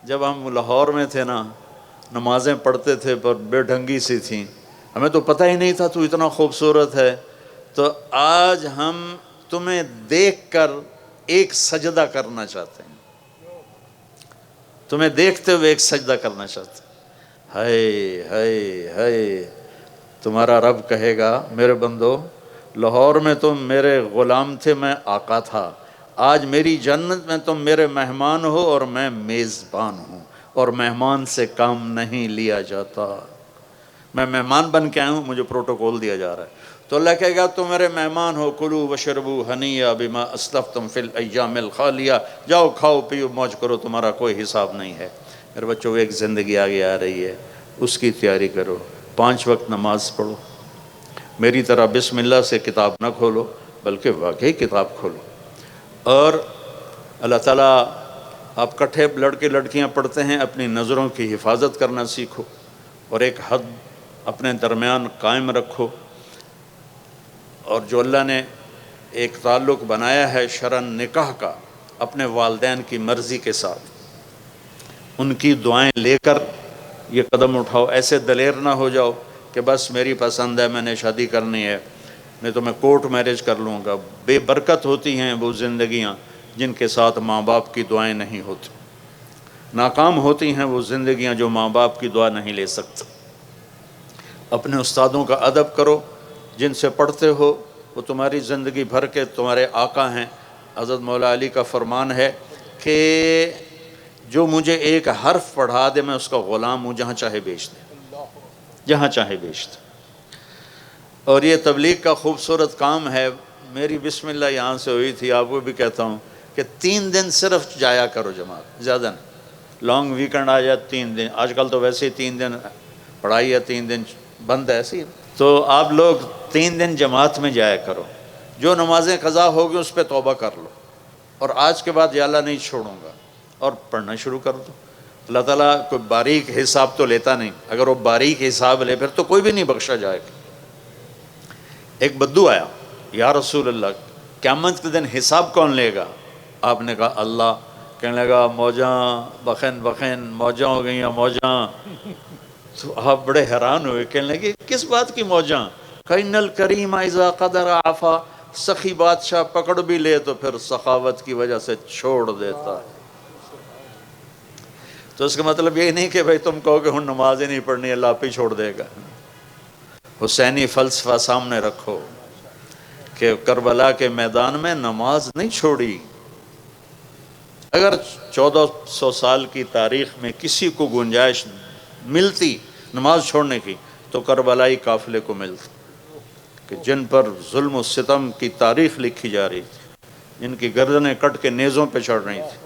جب ہم لاہور میں تھے نا نمازیں پڑھتے تھے پر بے ڈھنگی سی تھیں، ہمیں تو پتہ ہی نہیں تھا تو اتنا خوبصورت ہے، تو آج ہم تمہیں دیکھ کر ایک سجدہ کرنا چاہتے ہیں، تمہیں دیکھتے ہوئے ایک سجدہ کرنا چاہتے ہیں۔ ہائے ہائے ہائے، تمہارا رب کہے گا میرے بندو لاہور میں تم میرے غلام تھے، میں آقا تھا، آج میری جنت میں تم میرے مہمان ہو اور میں میزبان ہوں، اور مہمان سے کام نہیں لیا جاتا، میں مہمان بن کے آیا ہوں، مجھے پروٹوکول دیا جا رہا ہے۔ تو اللہ کہے گا تم میرے مہمان ہو، کلوا وشربوا ہنیئا بما اسلفتم فی الایام الخالیہ، جاؤ کھاؤ پیو موج کرو، تمہارا کوئی حساب نہیں ہے۔ میرے بچوں ایک زندگی آگے آ رہی ہے، اس کی تیاری کرو، 5 وقت نماز پڑھو، میری طرح بسم اللہ سے کتاب نہ کھولو بلکہ واقعی کتاب کھولو، اور اللہ تعالیٰ آپ کٹھے لڑکے لڑکیاں پڑھتے ہیں، اپنی نظروں کی حفاظت کرنا سیکھو، اور ایک حد اپنے درمیان قائم رکھو، اور جو اللہ نے ایک تعلق بنایا ہے شرعاً نکاح کا اپنے والدین کی مرضی کے ساتھ، ان کی دعائیں لے کر یہ قدم اٹھاؤ، ایسے دلیر نہ ہو جاؤ کہ بس میری پسند ہے میں نے شادی کرنی ہے، نہیں تو میں کورٹ میرج کر لوں گا۔ بے برکت ہوتی ہیں وہ زندگیاں جن کے ساتھ ماں باپ کی دعائیں نہیں ہوتی، ناکام ہوتی ہیں وہ زندگیاں جو ماں باپ کی دعا نہیں لے سکتی۔ اپنے استادوں کا ادب کرو، جن سے پڑھتے ہو وہ تمہاری زندگی بھر کے تمہارے آقا ہیں۔ حضرت مولا علی کا فرمان ہے کہ جو مجھے ایک حرف پڑھا دے میں اس کا غلام ہوں، جہاں چاہے بیچ دے، جہاں چاہے بیچ دے۔ اور یہ تبلیغ کا خوبصورت کام ہے، میری بسم اللہ یہاں سے ہوئی تھی، آپ کو بھی کہتا ہوں کہ 3 دن صرف جایا کرو جماعت، زیادہ نہیں، لانگ ویکنڈ آ جائے 3 دن، آج کل تو ویسے ہی 3 دن پڑھائی ہے، 3 دن بند ہے ایسی، تو آپ لوگ 3 دن جماعت میں جایا کرو، جو نمازیں قضا ہوگی اس پہ توبہ کر لو، اور آج کے بعد یا اللہ نہیں چھوڑوں گا، اور پڑھنا شروع کر دو۔ اللہ تعالیٰ کوئی باریک حساب تو لیتا نہیں، اگر وہ باریک حساب لے پھر تو کوئی بھی نہیں بخشا جائے گا۔ ایک بدو آیا، یا رسول اللہ قیامت کے دن حساب کون لے گا؟ آپ نے کہا اللہ۔ کہنے لگا موجاں بخین بخین موجاں ہو گئیں موجاں، تو آپ بڑے حیران ہوئے، کہنے لگے کس بات کی موجاں؟ کَإِنَّ الْكَرِيمَ اِذَا قَدَرَ عَفَا، سخی بادشاہ پکڑ بھی لے تو پھر سخاوت کی وجہ سے چھوڑ دیتا ہے۔ تو اس کا مطلب یہ نہیں کہ بھئی تم کہو کہ ہن نماز ہی نہیں پڑھنی، اللہ آپ ہی چھوڑ دے گا۔ حسینی فلسفہ سامنے رکھو کہ کربلا کے میدان میں نماز نہیں چھوڑی۔ اگر 1400 سال کی تاریخ میں کسی کو گنجائش ملتی نماز چھوڑنے کی تو کربلائی قافلے کو ملتی، کہ جن پر ظلم و ستم کی تاریخ لکھی جا رہی تھی، جن کی گردنیں کٹ کے نیزوں پہ چڑھ رہی تھی،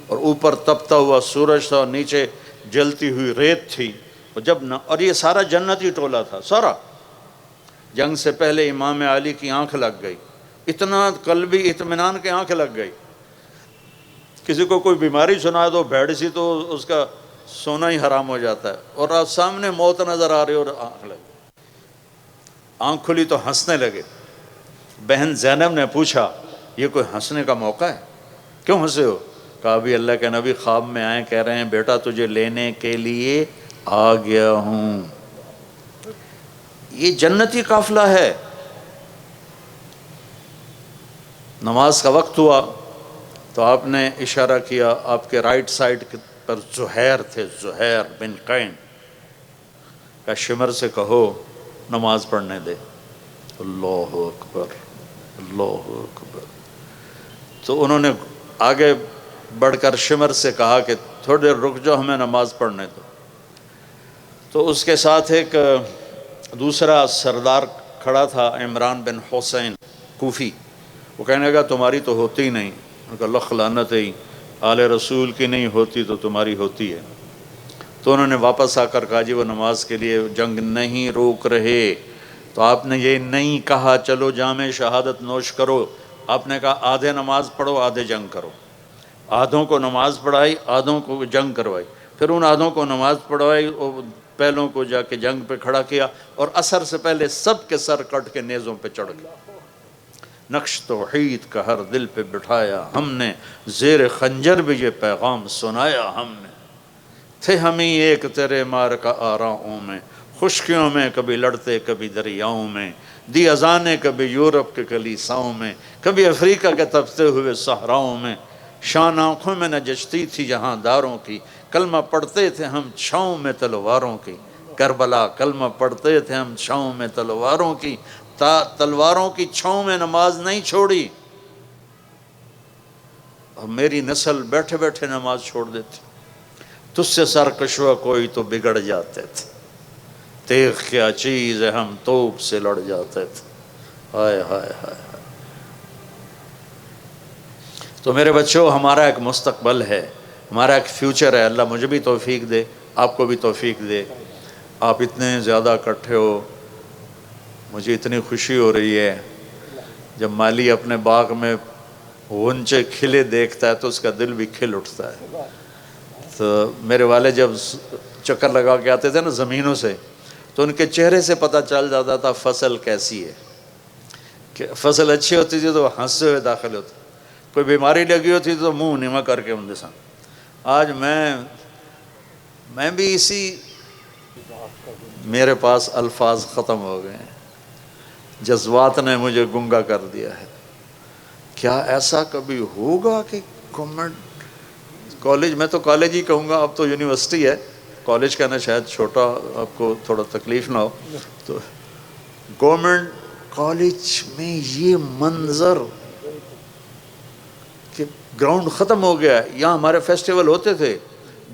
اور اوپر تپتا ہوا سورج تھا اور نیچے جلتی ہوئی ریت تھی، اور یہ سارا جنتی ٹولہ تھا سارا۔ جنگ سے پہلے امام علی کی آنکھ لگ گئی، اتنا قلبی اطمینان کے آنکھ لگ گئی، کسی کو کوئی بیماری سنا دو بھیڑ سی تو اس کا سونا ہی حرام ہو جاتا ہے، اور آپ سامنے موت نظر آ رہی اور آنکھ لگ گئی، آنکھ کھلی تو ہنسنے لگے۔ بہن زینب نے پوچھا یہ کوئی ہنسنے کا موقع ہے، کیوں ہنسے ہو؟ کہا بھی اللہ کے نبی خواب میں آئے، کہہ رہے ہیں بیٹا تجھے لینے کے لیے آ گیا ہوں۔ یہ جنتی قافلہ ہے۔ نماز کا وقت ہوا تو آپ نے اشارہ کیا، آپ کے رائٹ سائڈ پر زہیر تھے، زہیر بن قین، کہ شمر سے کہو نماز پڑھنے دے۔ اللہ اکبر اللہ اکبر۔ تو انہوں نے آگے بڑھ کر شمر سے کہا کہ تھوڑی دیر رک جاؤ، ہمیں نماز پڑھنے دو۔ تو اس کے ساتھ ایک دوسرا سردار کھڑا تھا، عمران بن حسین کوفی، وہ کہنے لگا تمہاری تو ہوتی ہی نہیں۔ ان کا لخ لعنت ہے، آل رسول کی نہیں ہوتی تو تمہاری ہوتی ہے۔ تو انہوں نے واپس آ کر کہا جی وہ نماز کے لیے جنگ نہیں روک رہے۔ تو آپ نے یہ نہیں کہا چلو جام شہادت نوش کرو، آپ نے کہا آدھے نماز پڑھو آدھے جنگ کرو۔ آدھوں کو نماز پڑھائی، آدھوں کو جنگ کروائی، پھر ان آدھوں کو نماز پڑھوائی، پہلوں کو جا کے جنگ پہ کھڑا کیا اور عصر سے پہلے سب کے سر کٹ کے نیزوں پہ چڑھ گئے. نقش توحید کا ہر دل پہ بٹھایا ہم نے، زیر خنجر بھی یہ پیغام سنایا ہم نے. تھے ہم ہی ایک تیرے مار کا آراؤں میں، خشکیوں میں کبھی لڑتے کبھی دریاؤں میں، دی اذانیں کبھی یورپ کے کلیساؤں میں، کبھی افریقہ کے تپتے ہوئے صحراؤں میں. شان آنکھوں میں نہ جچتی تھی جہاں داروں کی، کلمہ پڑھتے تھے ہم چھاؤں میں تلواروں کی. کربلا کلمہ پڑھتے تھے ہم چھاؤں میں تلواروں کی، تلواروں کی چھاؤں میں نماز نہیں چھوڑی. اور میری نسل بیٹھے بیٹھے نماز چھوڑ دیتی. تجھ سے سرکشوا کوئی تو بگڑ جاتے تھے، تیغ کیا چیز ہے ہم توپ سے لڑ جاتے تھے. ہائے ہائے ہائے. تو میرے بچوں، ہمارا ایک مستقبل ہے، ہمارا ایک فیوچر ہے. اللہ مجھے بھی توفیق دے، آپ کو بھی توفیق دے. آپ اتنے زیادہ اکٹھے ہو، مجھے اتنی خوشی ہو رہی ہے. جب مالی اپنے باغ میں غنچے کھلے دیکھتا ہے تو اس کا دل بھی کھل اٹھتا ہے. تو میرے والد جب چکر لگا کے آتے تھے نا زمینوں سے، تو ان کے چہرے سے پتہ چل جاتا تھا فصل کیسی ہے. کہ فصل اچھی ہوتی تھی تو ہنستے ہوئے داخل ہوتے، کوئی بیماری لگی ہوتی تو منہ نما کر کے ان سان. آج میں بھی اسی، میرے پاس الفاظ ختم ہو گئے ہیں، جذبات نے مجھے گنگا کر دیا ہے. کیا ایسا کبھی ہوگا کہ گورنمنٹ کالج، میں تو کالج ہی کہوں گا، اب تو یونیورسٹی ہے، کالج کہنا شاید چھوٹا آپ کو تھوڑا تکلیف نہ ہو. تو گورنمنٹ کالج میں یہ منظر کہ گراؤنڈ ختم ہو گیا ہے. یہاں ہمارے فیسٹیول ہوتے تھے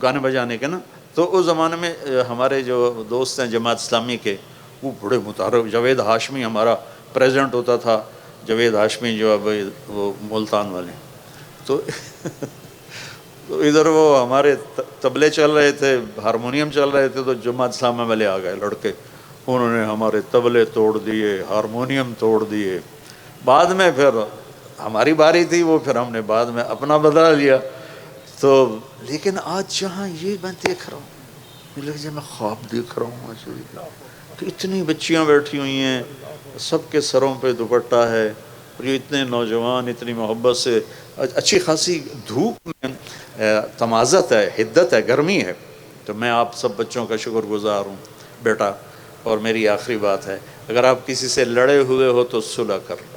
گانے بجانے کے نا، تو اس زمانے میں ہمارے جو دوست ہیں جماعت اسلامی کے، وہ بڑے متحرک، جاوید ہاشمی ہمارا پریزیڈنٹ ہوتا تھا. جاوید ہاشمی جو اب وہ ملتان والے، تو ادھر وہ ہمارے طبلے چل رہے تھے، ہارمونیم چل رہے تھے، تو جماعت اسلامی والے آ گئے لڑکے، انہوں نے ہمارے طبلے توڑ دیے، ہارمونیم توڑ دیے. بعد میں پھر ہماری باری تھی، وہ پھر ہم نے بعد میں اپنا بدلا لیا. تو لیکن آج جہاں یہ میں دیکھ رہا ہوں، مجھے میں خواب دیکھ رہا ہوں کہ اتنی بچیاں بیٹھی ہوئی ہیں، سب کے سروں پہ دوپٹہ ہے، اور یہ اتنے نوجوان اتنی محبت سے، اچھی خاصی دھوپ میں تمازت ہے، حدت ہے، گرمی ہے. تو میں آپ سب بچوں کا شکر گزار ہوں بیٹا. اور میری آخری بات ہے، اگر آپ کسی سے لڑے ہوئے ہو تو صلح کر لو.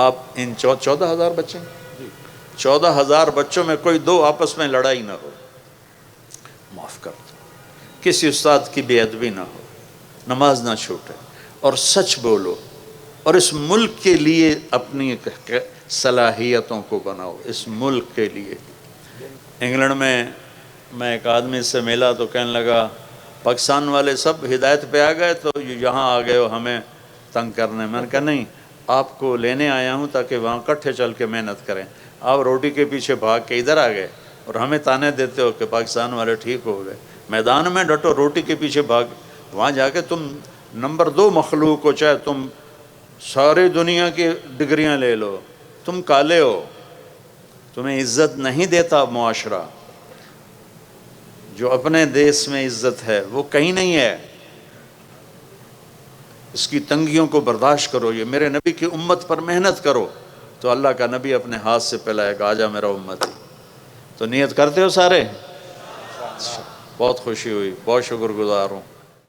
آپ ان 14,000 بچے، 14,000 بچوں میں کوئی دو آپس میں لڑائی نہ ہو، معاف کر دو. کسی استاد کی بے ادبی نہ ہو، نماز نہ چھوٹے، اور سچ بولو، اور اس ملک کے لیے اپنی صلاحیتوں کو بناؤ، اس ملک کے لیے. انگلینڈ میں ایک آدمی سے ملا تو کہنے لگا پاکستان والے سب ہدایت پہ آ گئے تو یہاں آ گئے ہو ہمیں تنگ کرنے. میں نے کہا نہیں، آپ کو لینے آیا ہوں تاکہ وہاں کٹھے چل کے محنت کریں. آپ روٹی کے پیچھے بھاگ کے ادھر آ گئے اور ہمیں تانے دیتے ہو کہ پاکستان والے ٹھیک ہو گئے. میدان میں ڈٹو، روٹی کے پیچھے بھاگ، وہاں جا کے تم نمبر 2 مخلوق ہو، چاہے تم ساری دنیا کی ڈگریاں لے لو، تم کالے ہو، تمہیں عزت نہیں دیتا معاشرہ. جو اپنے دیس میں عزت ہے وہ کہیں نہیں ہے. اس کی تنگیوں کو برداشت کرو. یہ میرے نبی کی امت پر محنت کرو تو اللہ کا نبی اپنے ہاتھ سے پلائے گا، آجا میرا امت. تو نیت کرتے ہو سارے؟ بہت خوشی ہوئی، بہت شکر گزار ہوں.